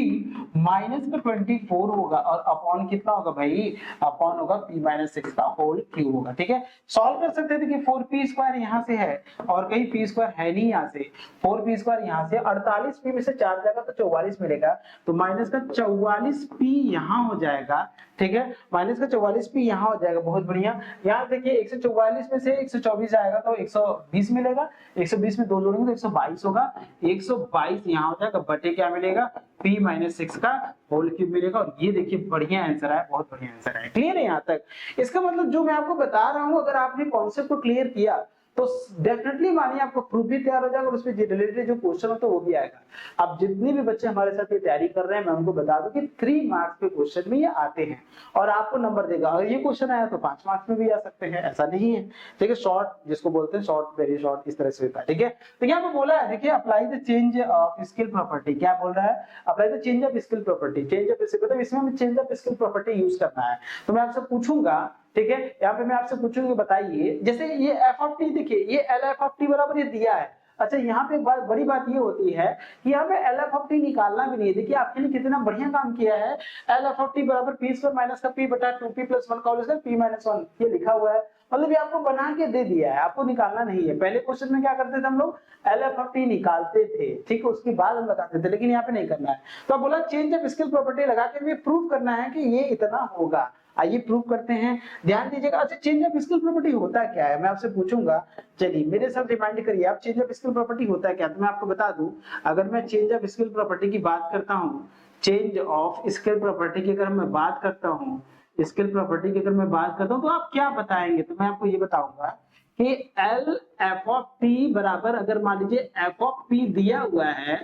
माइनस का 24 होगा, और अपॉन कितना होगा भाई, अपॉन होगा p माइनस 6 का होल क्यूब होगा, ठीक है। सॉल्व कर सकते हैं, देखिए 4p स्क्वायर यहाँ से है और कहीं p स्क्वायर है नहीं, यहाँ से 4p स्क्वायर यहाँ से 48p में से 4 जाएगा तो 44 मिलेगा, तो माइनस का 44p यहाँ हो जाएगा, ठीक है, माइनस का 44p यहाँ हो जाएगा, बहुत बढ़िया। यहाँ देखिए 144 में से 124 आएगा तो 120 मिलेगा, 120 में 2 जोड़ेंगे तो 122 होगा, 122 यहाँ हो जाएगा, बटे क्या मिलेगा, p माइनस 6 का होल क्यूब मिलेगा। और ये देखिए बढ़िया आंसर है, बहुत बढ़िया आंसर है, क्लियर है यहाँ तक। इसका मतलब जो मैं आपको बता रहा हूँ, अगर आपने कॉन्सेप्ट को क्लियर किया तो डेफिनेटली मानिए आपका प्रूफ भी तैयार हो जाएगा, और उसमें रिलेटेड जो क्वेश्चन होता है वो भी आएगा। अब जितने भी बच्चे हमारे साथ ये तैयारी कर रहे हैं, मैं उनको बता दूं कि 3 मार्क्स के क्वेश्चन में ये आते हैं और आपको नंबर देगा। अगर ये क्वेश्चन आया तो 5 मार्क्स में भी आ सकते हैं, ऐसा नहीं है, ठीक है। शॉर्ट जिसको बोलते हैं शॉर्ट, वेरी शॉर्ट, इस तरह से होता है, ठीक है। तो यहाँ पे बोला है, देखिए apply the change of scale property, क्या बोल रहा है, apply the change of scale property, change of scale, मतलब इसमें हमें change of scale property use करना है। तो मैं आपसे पूछूंगा, ठीक है, यहाँ पे मैं आपसे पूछूंगा, बताइए, जैसे ये f ऑफ t, देखिए ये l f ऑफ t बराबर ये दिया है। अच्छा, यहाँ पे एक बड़ी बात ये होती है कि यहाँ पे l f ऑफ t निकालना भी नहीं है। देखिए आपके लिए कितना बढ़िया काम किया है, l f ऑफ t बराबर p स्क्वायर माइनस का p बटा 2p प्लस 1 का होल स्क्वायर p माइनस 1, ये लिखा हुआ है, मतलब ये आपको बना के दे दिया है, आपको निकालना नहीं है। पहले क्वेश्चन में क्या करते थे हम लोग, l f ऑफ t निकालते थे, ठीक है, उसके बाद हम लगाते थे, लेकिन यहाँ पे नहीं करना है। तो बोला चेंज ऑफ स्केल प्रॉपर्टी लगा के हमें प्रूव करना है कि ये इतना होगा। आइए प्रूव करते हैं, ध्यान दीजिएगा। अच्छा, चेंज ऑफ स्केल प्रॉपर्टी होता क्या है, मैं आपसे पूछूंगा, चलिए मेरे साथ रिमाइंड करिए आप, चेंज ऑफ स्केल प्रॉपर्टी होता क्या। तो मैं आपको बता दूं, अगर मैं चेंज ऑफ स्केल प्रॉपर्टी की बात करता हूं, चेंज ऑफ स्केल प्रॉपर्टी की अगर मैं बात करता हूं, स्केल प्रॉपर्टी की अगर मैं बात करता हूं, तो आप क्या बताएंगे, तो मैं आपको ये बताऊंगा कि एल एफ ऑफ टी बराबर, अगर मान लीजिए एफ ऑफ पी दिया हुआ है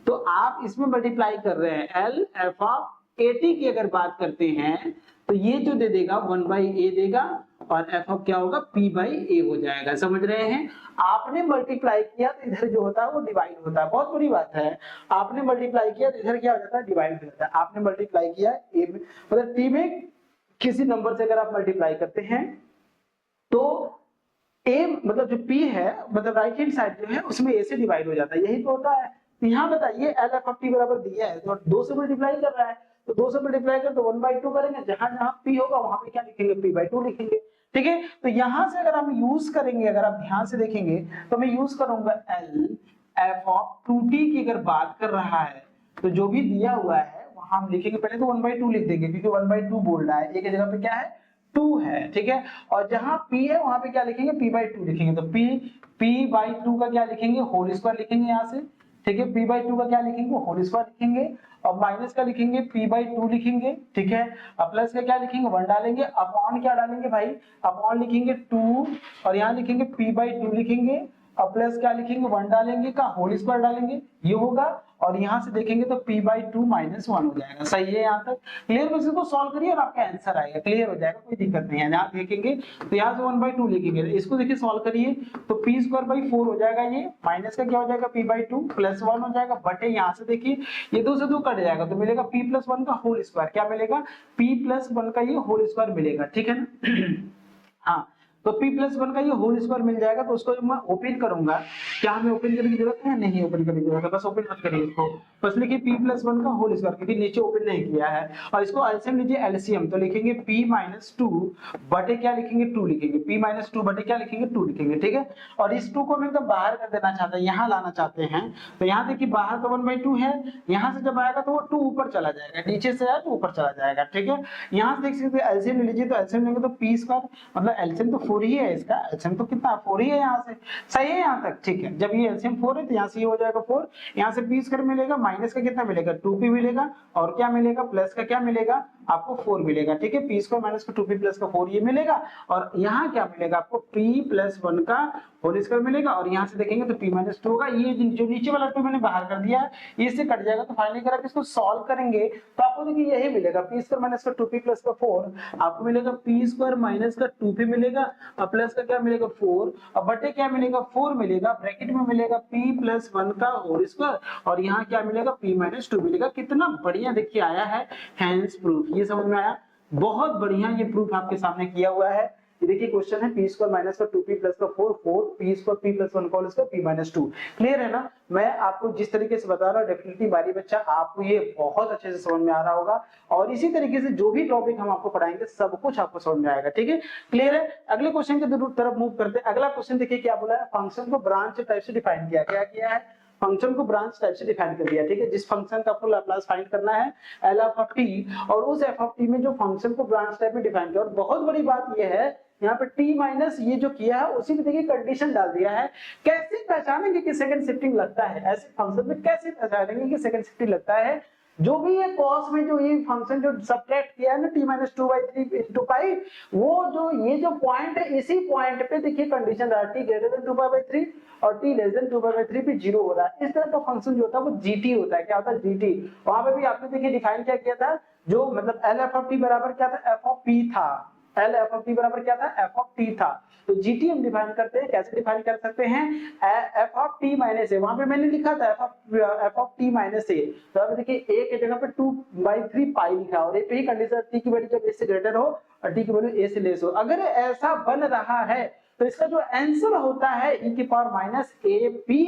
तो आप इसमें मल्टीप्लाई कर रहे हैं, L F of A T की अगर बात करते हैं तो ये जो दे देगा 1/a देगा, और f ऑफ क्या होगा p/a हो जाएगा, समझ रहे हैं। आपने मल्टीप्लाई किया तो इधर जो होता है वो डिवाइड होता है, बहुत बड़ी बात है। आपने मल्टीप्लाई किया तो इधर क्या हो जाता है, डिवाइड हो जाता है। आपने मल्टीप्लाई किया a में, मतलब t में किसी नंबर से अगर आप मल्टीप्लाई करते हैं तो a मतलब जो p है, मतलब राइट हैंड साइड जो है उसमें a से डिवाइड हो जाता है, यही तो होता है। तो यहाँ बताइए l f of t बराबर दिया है तो 2 से मल्टीप्लाई कर रहा है, तो 2 से मल्टीप्लाई कर तो 1/2 करेंगे, जहां जहां p होगा वहां पे क्या लिखेंगे, p/2 लिखेंगे, ठीक है। तो यहां से अगर हम यूज करेंगे, अगर आप ध्यान से देखेंगे तो मैं यूज करूंगा l f of 2t की अगर बात कर रहा है तो जो भी दिया हुआ है वहां हम लिखेंगे, पहले तो 1/2 लिख देंगे क्योंकि 1/2 बोल रहा है, एक जगह पे क्या है 2 है, ठीक है। और जहां p है वहां पे क्या लिखेंगे, p/2 लिखेंगे, तो p/2 का क्या लिखेंगे, होल स्क्वायर लिखेंगे यहाँ से, ठीक है। p/2 का क्या लिखेंगे, होल स्क्वायर लिखेंगे, और माइनस का लिखेंगे p/2 लिखेंगे, ठीक है। अब प्लस का क्या लिखेंगे, 1 डालेंगे, अपॉन क्या डालेंगे भाई, अपॉन लिखेंगे 2, और यहाँ लिखेंगे p/2 लिखेंगे, अब प्लस क्या लिखेंगे, 1 डालेंगे का होल स्क्वायर डालेंगे, ये होगा, और यहां से देखेंगे तो p/2 -1 हो जाएगा। सही है यहाँ तक, क्लियर। बस इसको सॉल्व करिए और आपका आंसर आएगा, क्लियर हो जाएगा, कोई दिक्कत नहीं है। यहाँ देखेंगे तो यहाँ से 1/2 लिखेंगे, इसको देखिए सॉल्व करिए तो p²/4 हो जाएगा, ये माइनस का क्या हो जाएगा p/2 +1 हो जाएगा, बटे यहाँ से देखिए ये 2 से 2 कट जाएगा तो मिलेगा p + 1 का होल स्क्वायर, क्या मिलेगा, p + 1 का ये होल स्क्वायर मिलेगा, ठीक है ना। हाँ, तो p + 1 का ये होल स्क्वायर मिल जाएगा, तो उसको जब मैं ओपन करूंगा, क्या हमें ओपन करने की जरूरत है, नहीं ओपन करने की जरूरत है, बस ओपन मत करिए इसको, बस लिखिए p + 1 का होल स्क्वायर, क्योंकि नीचे ओपन नहीं किया है। और इसको एलसीएम लीजिए, एलसीएम तो लिखेंगे p - 2 बटे क्या लिखेंगे, 2 लिखेंगे, p - 2 बटे क्या लिखेंगे, 2 लिखेंगे, ठीक है। और इस 2 को हम एकदम बाहर कर देना चाहते हैं, यहाँ लाना चाहते हैं, तो यहाँ देखिए बाहर तो 1/2 है, यहाँ से जब आएगा तो वो 2 ऊपर चला जाएगा, नीचे से आया तो ऊपर चला जाएगा, ठीक है। यहाँ से देख सकते हैं एलसीएम ले लीजिए, तो एलसीएम लेंगे तो p², मतलब एलसीएम तो 4 ही है, इसका एलसीएम तो कितना 4 ही है यहाँ से, सही है यहाँ तक, ठीक है। जब ये एलसीएम 4 है तो यहाँ से ये हो जाएगा 4, यहाँ से p² मिलेगा, माइनस का कितना मिलेगा 2p मिलेगा, और क्या मिलेगा प्लस का क्या मिलेगा आपको 4 मिलेगा, ठीक है। पी स्क्वायर माइनस का 2p प्लस का 4 ये मिलेगा, और यहाँ क्या मिलेगा आपको p प्लस 1 का होल स्क्वायर मिलेगा, और यहाँ से देखेंगे तो p माइनस 2 होगा। ये जो नीचे वाला 2 मैंने बाहर कर दिया है, ये इससे कट जाएगा। तो फाइनली अगर आप इसको सॉल्व करेंगे तो आपको देखिए यही मिलेगा, p स्क्वायर माइनस का 2p प्लस का 4 आपको मिलेगा p स्क्वायर माइनस का 2p मिलेगा, और प्लस का क्या मिलेगा 4, और बटे क्या मिलेगा 4 मिलेगा, ब्रैकेट में मिलेगा p प्लस 1 का होल स्क्वायर, और यहाँ क्या मिलेगा p माइनस 2 मिलेगा। कितना बढ़िया देखिए आया है हैंस प्रूफ, ये समझ में आया, बहुत बढ़िया ये प्रूफ आपके सामने किया हुआ है। ये देखिए क्वेश्चन है p स्क्वायर माइनस का 2p प्लस का 4 p स्क्वायर p प्लस 1 का whole square p minus 2। Clear है ना? मैं आपको जिस तरीके से बता रहा हूँ डेफिनेटली बारी बच्चा आपको ये बहुत अच्छे से समझ में आ रहा होगा, और इसी तरीके से जो भी टॉपिक हम आपको पढ़ाएंगे सब कुछ आपको समझ में आएगा, ठीक है। क्लियर है? अगले क्वेश्चन की तरफ मूव करते हैं। अगला क्वेश्चन देखिए क्या बोला है, फंक्शन को ब्रांच टाइप से डिफाइन किया, क्या किया है, फंक्शन को ब्रांच टाइप से डिफाइन कर दिया, ठीक है। जिस फंक्शन का आपको लैप्लास फाइंड करना है एल ऑफ टी, और उस एफ ऑफ टी में जो फंक्शन को ब्रांच टाइप में डिफाइन किया। और बहुत बड़ी बात यह है यहाँ पे t माइनस ये जो किया है उसी में देखिए कंडीशन डाल दिया है। कैसे पहचानेंगे कि सेकंड शिफ्टिंग लगता है, ऐसे फंक्शन में कैसे पहचानेंगे कि सेकंड शिफ्टिंग लगता है। जो भी ये कॉस में जो ये फंक्शन जो सब्ट्रैक्ट किया है ना t माइनस 2/3 इंटू पाई, वो जो ये जो पॉइंट है इसी पॉइंट पे देखिए कंडीशन रहा t ग्रेटर देन 2/3 और t लेस देन 2/3 पे 0 हो रहा है। इस तरह का फंक्शन जो होता है वो gt होता है। क्या होता है? gt। वहां पे भी आपने देखिए डिफाइन क्या किया था, जो मतलब एल एफ ऑफ टी बराबर क्या था, एफ ऑफ पी था। एल एफ ऑफ टी बराबर क्या था, एफ ऑफ टी था। तो जीटी हम डिफाइन करते हैं, कैसे डिफाइन कर सकते हैं, एफ ऑफ टी माइनस ए, वहां पे मैंने लिखा था एफ ऑफ टी माइनस ए, तो अब देखिए ए के जगह पे 2/3 पाई लिखा, और ए पे ही कंडीशन टी की वैल्यू जब ए से ग्रेटर हो और टी की वैल्यू ए से लेस हो। अगर ऐसा बन रहा है तो इसका जो आंसर होता है e की power minus A P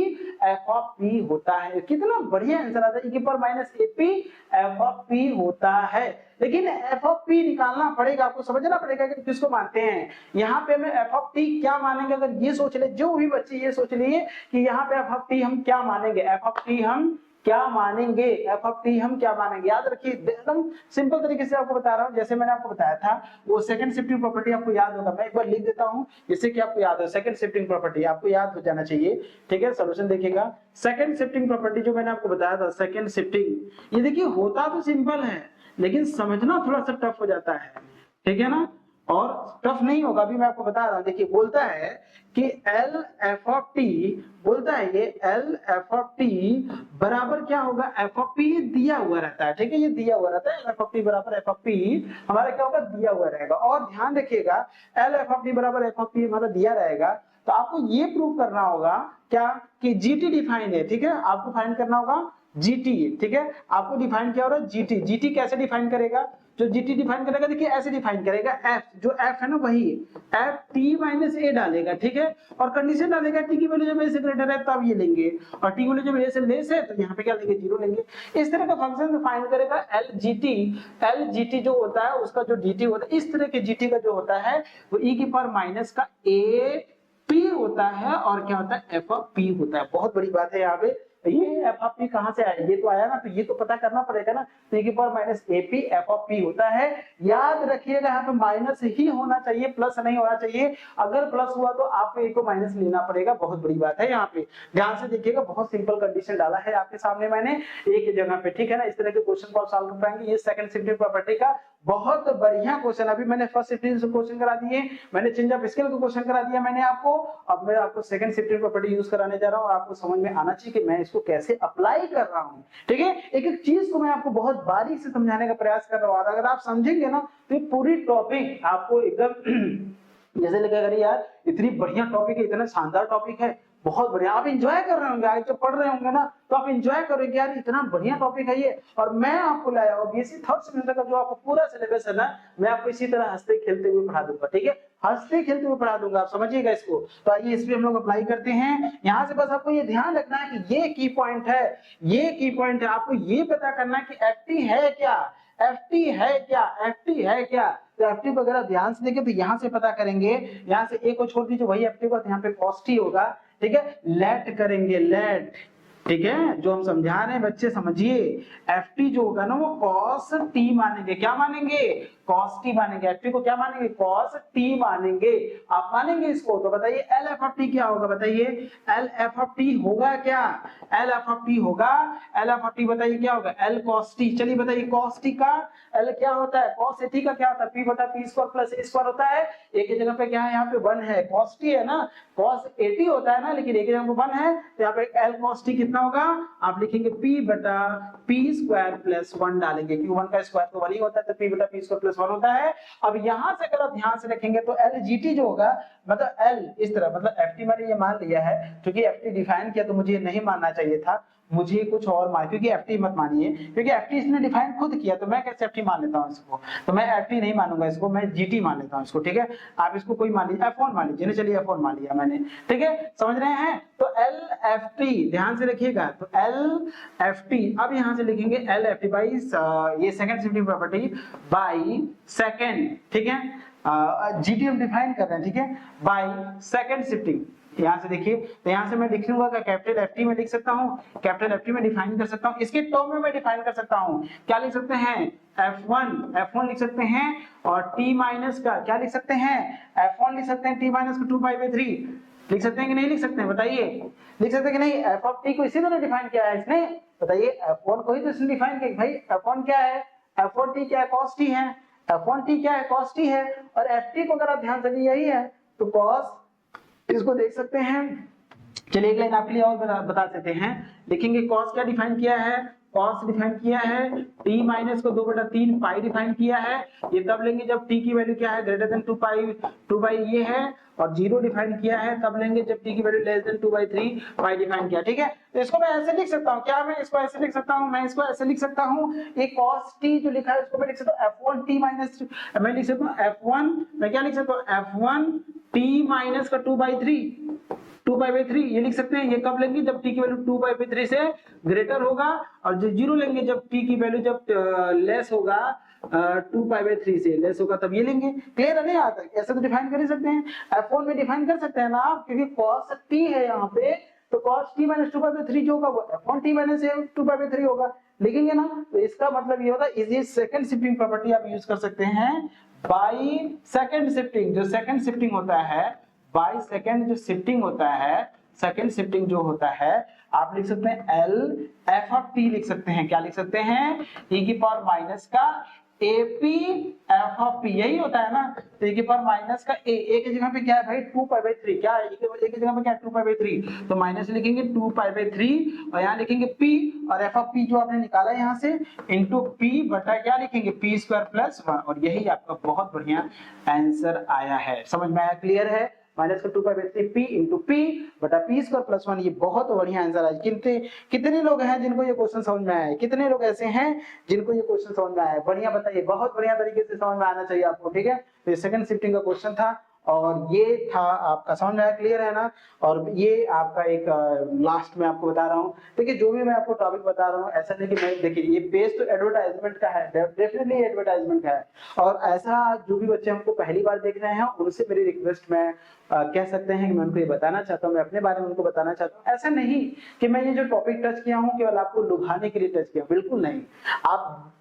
F of P होता है। कितना बढ़िया आंसर आता है, e की power minus A P F of P होता है। लेकिन एफ ऑफ पी निकालना पड़ेगा, आपको समझना पड़ेगा कि किसको मानते हैं। यहाँ पे हमें एफ ऑफ टी क्या मानेंगे, अगर ये सोच ले, जो भी बच्चे ये सोच लिए कि यहाँ पे एफ ऑफ टी हम क्या मानेंगे, एफ ऑफ टी हम क्या मानेंगे, एफ ऑफ टी हम क्या मानेंगे। याद रखिए एकदम सिंपल तरीके से आपको बता रहा हूँ, जैसे मैंने आपको बताया था वो सेकंड शिफ्टिंग प्रॉपर्टी आपको याद होगा, मैं एक बार लिख देता हूँ जिससे कि आपको याद हो। सेकंड शिफ्टिंग प्रॉपर्टी आपको याद हो जाना चाहिए, ठीक है। सॉल्यूशन देखिएगा, सेकंड शिफ्टिंग प्रॉपर्टी जो मैंने आपको बताया था, सेकंड शिफ्टिंग, ये देखिए होता तो सिंपल है लेकिन समझना थोड़ा सा टफ हो जाता है, ठीक है ना। और टफ नहीं होगा, अभी मैं आपको बता रहा हूं। देखिए बोलता है कि एल एफ ऑफ टी, बोलता है ये एल एफ ऑफ टी बराबर क्या होगा, एफ ऑफ पी दिया हुआ रहता है, ठीक है, ये दिया हुआ रहता है। एफ ऑफ टी बराबर एफ ऑफ पी हमारा क्या होगा, दिया हुआ रहेगा। और ध्यान रखिएगा एल एफ ऑफ टी बराबर एफ ऑफ पी हमारा दिया रहेगा, तो आपको ये प्रूव करना होगा क्या कि जीटी डिफाइन है, ठीक है। आपको फाइंड करना होगा जीटी, ठीक है। आपको डिफाइन क्या हो रहा है, जीटी। जीटी कैसे डिफाइन करेगा, जो जीटी डिफाइन करेगा देखिए ऐसे डिफाइन करेगा, एफ जो एफ है ना वही एफ टी माइनस ए डालेगा, ठीक है। और कंडीशन डालेगा टी की वैल्यू जब ए से ग्रेटर है तब ये लेंगे, और टी की वैल्यू जब ए से लेस है तो यहाँ पे क्या लेंगे, 0 लेंगे। इस तरह का फंक्शन डिफाइन करेगा एल जीटी जो होता है उसका जो जीटी होता है, इस तरह के जीटी का जो होता है वो ई की पावर माइनस का ए पी होता है, और क्या होता है, एफ ऑफ पी होता है। बहुत बड़ी बात है यहाँ पे, ये एफ ऑफ पी कहां से आया, ये तो आया ना, तो ये तो पता करना पड़ेगा ना। तो की power minus A P F of P होता है। याद रखिएगा यहाँ पे माइनस ही होना चाहिए, प्लस नहीं होना चाहिए। अगर प्लस हुआ तो आपको ए को माइनस लेना पड़ेगा, बहुत बड़ी बात है यहाँ पे। ध्यान से देखिएगा, बहुत सिंपल कंडीशन डाला है आपके सामने मैंने ए की जगह पे, ठीक है ना। इस तरह के क्वेश्चन को आप सॉल्व कर पाएंगे। ये सेकंड शिफ्टिंग प्रॉपर्टी का बहुत बढ़िया क्वेश्चन। अभी मैंने फर्स्ट शिफ्टिंग से क्वेश्चन करा दिए, मैंने चेंज ऑफ स्केल का क्वेश्चन करा दिया मैंने आपको। अब मैं आपको सेकंड शिफ्टिंग प्रॉपर्टी यूज कराने जा रहा हूं, और आपको समझ में आना चाहिए कि मैं इसको कैसे अप्लाई कर रहा हूं, ठीक है। एक एक चीज को मैं आपको बहुत बारीक से समझाने का प्रयास कर रहा हूं, अगर आप समझेंगे ना तो ये पूरी टॉपिक आपको एकदम जैसे लगेगा अरे यार इतनी बढ़िया टॉपिक है, इतना शानदार टॉपिक है, बहुत बढ़िया। आप एंजॉय कर रहे होंगे, आज जब पढ़ रहे होंगे ना तो आप एंजॉय करोगे, यार इतना बढ़िया टॉपिक है ये। और मैं आपको लाया हूं बीएससी थर्ड सेमेस्टर का जो आपको पूरा सिलेबस है ना, मैं आपको इसी तरह हंसते खेलते हुए पढ़ा दूंगा, ठीक है, हंसते खेलते हुए पढ़ा दूंगा, आप समझिएगा इसको। तो आइए इस पे हम लोग अप्लाई करते हैं। यहाँ से बस आपको ये ध्यान रखना है कि ये की पॉइंट है, ये की पॉइंट है। आपको ये पता करना है कि एफटी है क्या, एफटी है क्या, एफटी है क्या। तो एफटी वगैरह ध्यान से देखें, तो यहाँ से पता करेंगे, यहाँ से ए को छोड़ दीजिए, वही एफटी होगा, यहाँ पे कॉस्ट ही होगा, ठीक है। लेट करेंगे, लेट, ठीक है, जो हम समझा रहे हैं बच्चे समझिए। एफटी जो होगा ना वो कॉस टी मानेंगे, क्या मानेंगे, cos t मानेंगे, ft को क्या मानेंगे, cos t मानेंगे। आप मानेंगे इसको? तो बताइए LF क्या होगा, बताइए LF होगा क्या, LF होगा, LF बताइए क्या होगा, L cos t। चलिए बताइए cos t का L क्या होता है, cos at का क्या होता है, p बटा p square plus a square होता है। एक की जगह पे क्या है, यहाँ पे 1 है, cos t है ना, cos at होता है ना, लेकिन एक की जगह पे 1 है, तो यहाँ पे L cos t कितना होगा, आप लिखेंगे p बटा p स्क्वायर प्लस 1 डालेंगे, क्योंकि 1 का स्क्वायर तो 1 ही होता है, तो p बटा p स्क्वायर प्लस 1 होता है। अब यहाँ से अगर आप ध्यान से रखेंगे तो LGT जो होगा, मतलब L इस तरह, मतलब FT मैंने ये मान लिया है, क्योंकि FT डिफाइन किया तो मुझे ये नहीं मानना चाहिए था, मुझे कुछ और मान, क्योंकि FT मत मानिए, क्योंकि FT इसने डिफाइन खुद किया, तो मैं कैसे FT मान लेता हूँ इसको, तो मैं FT नहीं मानूंगा इसको, मैं GT मान लेता हूँ इसको, ठीक है। आप इसको कोई मान लीजिए, F1 मान लीजिए, चलिए F1 मान लिया मैंने, ठीक है, समझ रहे हैं। तो LFT ध्यान से रखिएगा, तो LFT अब यहाँ से लिखेंगे LFT बाई ये second shifting property by second, ठीक है, GT हम डिफाइन कर रहे हैं, ठीक है, बाई सेकंड शिफ्टिंग। यहाँ से देखिए, तो यहाँ से मैं लिख लूंगा क्या, कैपिटल FT में लिख सकता हूँ, कैपिटल FT में डिफाइन कर सकता हूँ, इसके टर्म में मैं डिफाइन कर सकता हूँ, क्या लिख सकते हैं, F1 लिख सकते हैं, और T माइनस का क्या लिख सकते हैं, F1 लिख सकते हैं, T माइनस का 2π/3 लिख सकते हैं कि नहीं लिख सकते हैं, बताइए, लिख सकते हैं कि नहीं। F को इसी तरह डिफाइन किया है इसने, बताइए, F1 को ही तो इसने डिफाइन किया, भाई F1 क्या है, F1t क्या है, cos t है, F1t क्या है, cos t है, और FT को अगर आप ध्यान से यही है, तो cos, इसको देख सकते हैं। चलिए एक लाइन आपके लिए और बता देते हैं, लिखेंगे cos क्या डिफाइन किया है, cos डिफाइन किया है, t माइनस को 2/3 पाई डिफाइन किया है, ये तब लेंगे जब t की वैल्यू क्या है, ग्रेटर देन 2 पाई ये है, और 0 डिफाइन किया है तब लेंगे जब t की वैल्यू लेस देन 2/3 पाई डिफाइन किया, ठीक है। तो इसको मैं ऐसे लिख सकता हूँ, क्या मैं इसको ऐसे लिख सकता हूँ, मैं इसको ऐसे लिख सकता हूँ, ये cos t जो लिखा है इसको मैं लिख सकता हूँ F1t माइनस, मैं लिख सकता हूँ F1, मैं क्या लिख सकता हूँ, F1t माइनस का 2/3 ये लिख सकते हैं। ये कब लेंगे, जब t की वैल्यू 2/3 से ग्रेटर होगा, और जो 0 लेंगे जब t की वैल्यू जब लेस होगा 2π/3 से लेस होगा, तब ये लेंगे। क्लियर है नहीं, आता ऐसे तो डिफाइन कर ही सकते हैं, F1 में डिफाइन कर सकते हैं ना आप, क्योंकि cos t है यहाँ पे, तो cos t माइनस 2π/3 जो होगा वो F1t माइनस 2π/3 होगा, लिखेंगे ना। तो इसका मतलब ये होता है, इसी सेकंड शिफ्टिंग प्रॉपर्टी आप यूज कर सकते हैं बाई सेकंड शिफ्टिंग, जो सेकंड शिफ्टिंग होता है, बाई सेकंड जो शिफ्टिंग होता है, सेकंड शिफ्टिंग जो होता है, आप लिख सकते हैं LF लिख सकते हैं, क्या लिख सकते हैं, e की पावर माइनस का AP F, यही होता है ना, तो e की पावर माइनस का a की जगह पे क्या है भाई 2π/3, क्या है a की जगह पे क्या है 2π/3, तो माइनस लिखेंगे 2π/3, और यहाँ लिखेंगे p, और F जो आपने निकाला है यहाँ से, इंटू p बटा क्या लिखेंगे p स्क्वायर प्लस 1, और यही आपका बहुत बढ़िया आंसर आया है। समझ में आया, क्लियर है, माइनस का 2π/3 p इंटू p बटा p स्क्वायर प्लस 1, ये बहुत बढ़िया आंसर है। कितने लोग हैं जिनको ये क्वेश्चन समझ में आया है, कितने लोग ऐसे हैं जिनको ये क्वेश्चन समझ में आया है, बढ़िया बताइए, बहुत बढ़िया तरीके से समझ में आना चाहिए आपको, ठीक है। तो ये सेकंड शिफ्टिंग का क्वेश्चन था, और ये था आपका, समझ में आया, क्लियर है ना। और ये आपका एक लास्ट में आपको बता रहा हूँ, देखिए जो भी मैं आपको टॉपिक बता रहा हूँ, ऐसा नहीं कि मैं, देखिए ये बेस तो एडवर्टाइजमेंट का है, डेफिनेटली एडवर्टाइजमेंट का है, और ऐसा जो भी बच्चे हमको पहली बार देख रहे हैं उनसे मेरी रिक्वेस्ट मैं कह सकते हैं कि मैं उनको ये बताना चाहता हूँ, मैं अपने बारे में उनको बताना चाहता हूँ, ऐसा नहीं कि मैं ये जो टॉपिक टच किया हूँ केवल आपको लुभाने के लिए टच किया, बिल्कुल नहीं। आप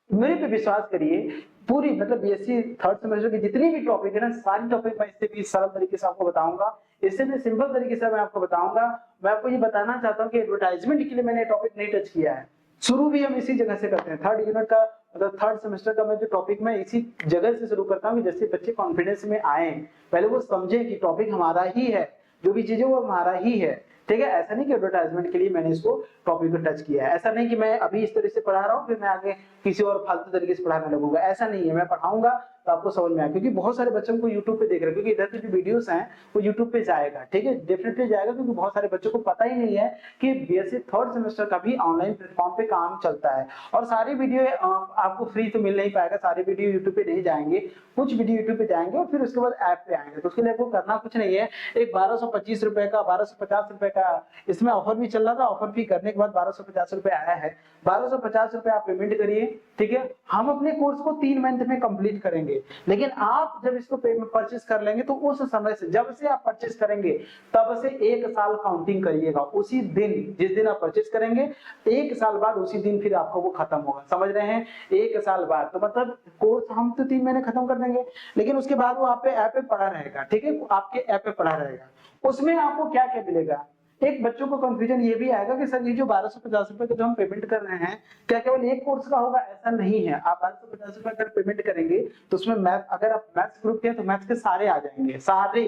मेरे पे विश्वास करिए, पूरी मतलब बीएससी थर्ड सेमेस्टर की जितनी भी टॉपिक है ना, सारी टॉपिक मैं इससे भी सरल तरीके से आपको बताऊंगा, इससे भी सिंपल तरीके से मैं आपको बताऊंगा। मैं आपको ये बताना चाहता हूँ कि एडवर्टाइजमेंट के लिए मैंने टॉपिक नहीं टच किया है, शुरू भी हम इसी जगह से करते हैं, थर्ड यूनिट का मतलब थर्ड सेमेस्टर का मैं जो टॉपिक मैं इसी जगह से शुरू करता हूँ कि जैसे बच्चे कॉन्फिडेंस में आए, पहले वो समझे कि टॉपिक हमारा ही है, जो भी चीजें वो हमारा ही है, ठीक है। ऐसा नहीं कि एडवर्टाइजमेंट के लिए मैंने इसको टॉपिक को टच किया है, ऐसा नहीं कि मैं अभी इस तरह से पढ़ा रहा हूँ फिर मैं आगे किसी और फालतू तरीके से पढ़ाने लगूंगा, ऐसा नहीं है। मैं पढ़ाऊंगा तो आपको समझ में आए, क्योंकि बहुत सारे बच्चों को यूट्यूब पे देख रहे हैं, क्योंकि इधर के जो वीडियोस हैं वो यूट्यूब पे जाएगा, ठीक है, डेफिनेटली जाएगा, क्योंकि बहुत सारे बच्चों को पता ही नहीं है कि बीएससी थर्ड सेमेस्टर का भी ऑनलाइन प्लेटफॉर्म पे काम चलता है। और सारी वीडियो आपको फ्री तो मिल नहीं पाएगा, सारे वीडियो यूट्यूब पे नहीं जाएंगे, कुछ वीडियो यूट्यूब पे जाएंगे और फिर उसके बाद ऐप पे आएंगे। तो उसके लिए आपको करना कुछ नहीं है, एक 1225 रुपए का 1250 रुपए का इसमें ऑफर भी चल रहा था, ऑफर भी करने के बाद 1250 रुपए आया है, 1250 रुपए आप पेमेंट करिए, ठीक है। हम अपने कोर्स को 3 मंथ में कंप्लीट करेंगे, करेंगे। लेकिन आप जब इसको परचेस कर लेंगे तो उस समय से, जब से आप परचेस करेंगे तब से 1 साल काउंटिंग करिएगा। उसी दिन, जिस दिन आप परचेस करेंगे 1 साल बाद उसी दिन फिर आपका वो खत्म होगा। समझ रहे हैं? 1 साल बाद, तो मतलब कोर्स हम तो 3 महीने खत्म कर देंगे, लेकिन उसके बाद वो आप पे ऐप पे पड़ा रहेगा। ठीक है, आपके ऐप पे पड़ा रहेगा। उसमें आपको क्या क्या मिलेगा? एक बच्चों को कंफ्यूजन ये भी आएगा कि सर ये जो 1250 रुपए का जो हम पेमेंट कर रहे हैं, क्या केवल एक कोर्स का होगा? ऐसा नहीं है। आप 1250 रुपए अगर पेमेंट करेंगे तो उसमें मैथ, अगर आप मैथ्स ग्रुप के हैं तो मैथ्स के सारे आ जाएंगे, सारे,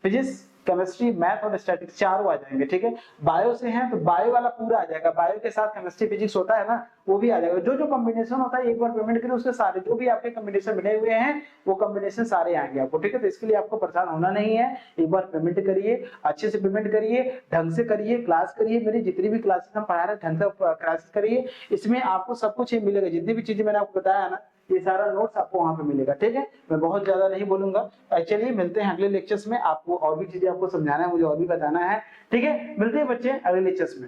फिजिक्स, केमिस्ट्री, मैथ और स्टैटिक्स चारों आ जाएंगे। ठीक है, बायो से हैं तो बायो वाला पूरा आ जाएगा, बायो के साथ केमिस्ट्री फिजिक्स होता है ना, वो भी आ जाएगा। जो जो कॉम्बिनेशन होता है एक बार पेमेंट करें, उसके सारे जो भी आपके कॉम्बिनेशन बने हुए हैं वो कॉम्बिनेशन सारे आएंगे आपको। ठीक है, तो इसके लिए आपको परेशान होना नहीं है। एक बार पेमेंट करिए, अच्छे से पेमेंट करिए, ढंग से करिए, क्लास करिए, मेरी जितनी भी क्लासेस हम पढ़ा रहे हैं ढंग से क्लासेस करिए। इसमें आपको सब कुछ ही मिलेगा, जितनी भी चीजें मैंने आपको बताया ना, ये सारा नोट्स आपको वहां पे मिलेगा। ठीक है, मैं बहुत ज्यादा नहीं बोलूंगा। चलिए मिलते हैं अगले लेक्चर्स में, आपको और भी चीजें आपको समझाना है, मुझे और भी बताना है। ठीक है, मिलते हैं बच्चे अगले लेक्चर्स में।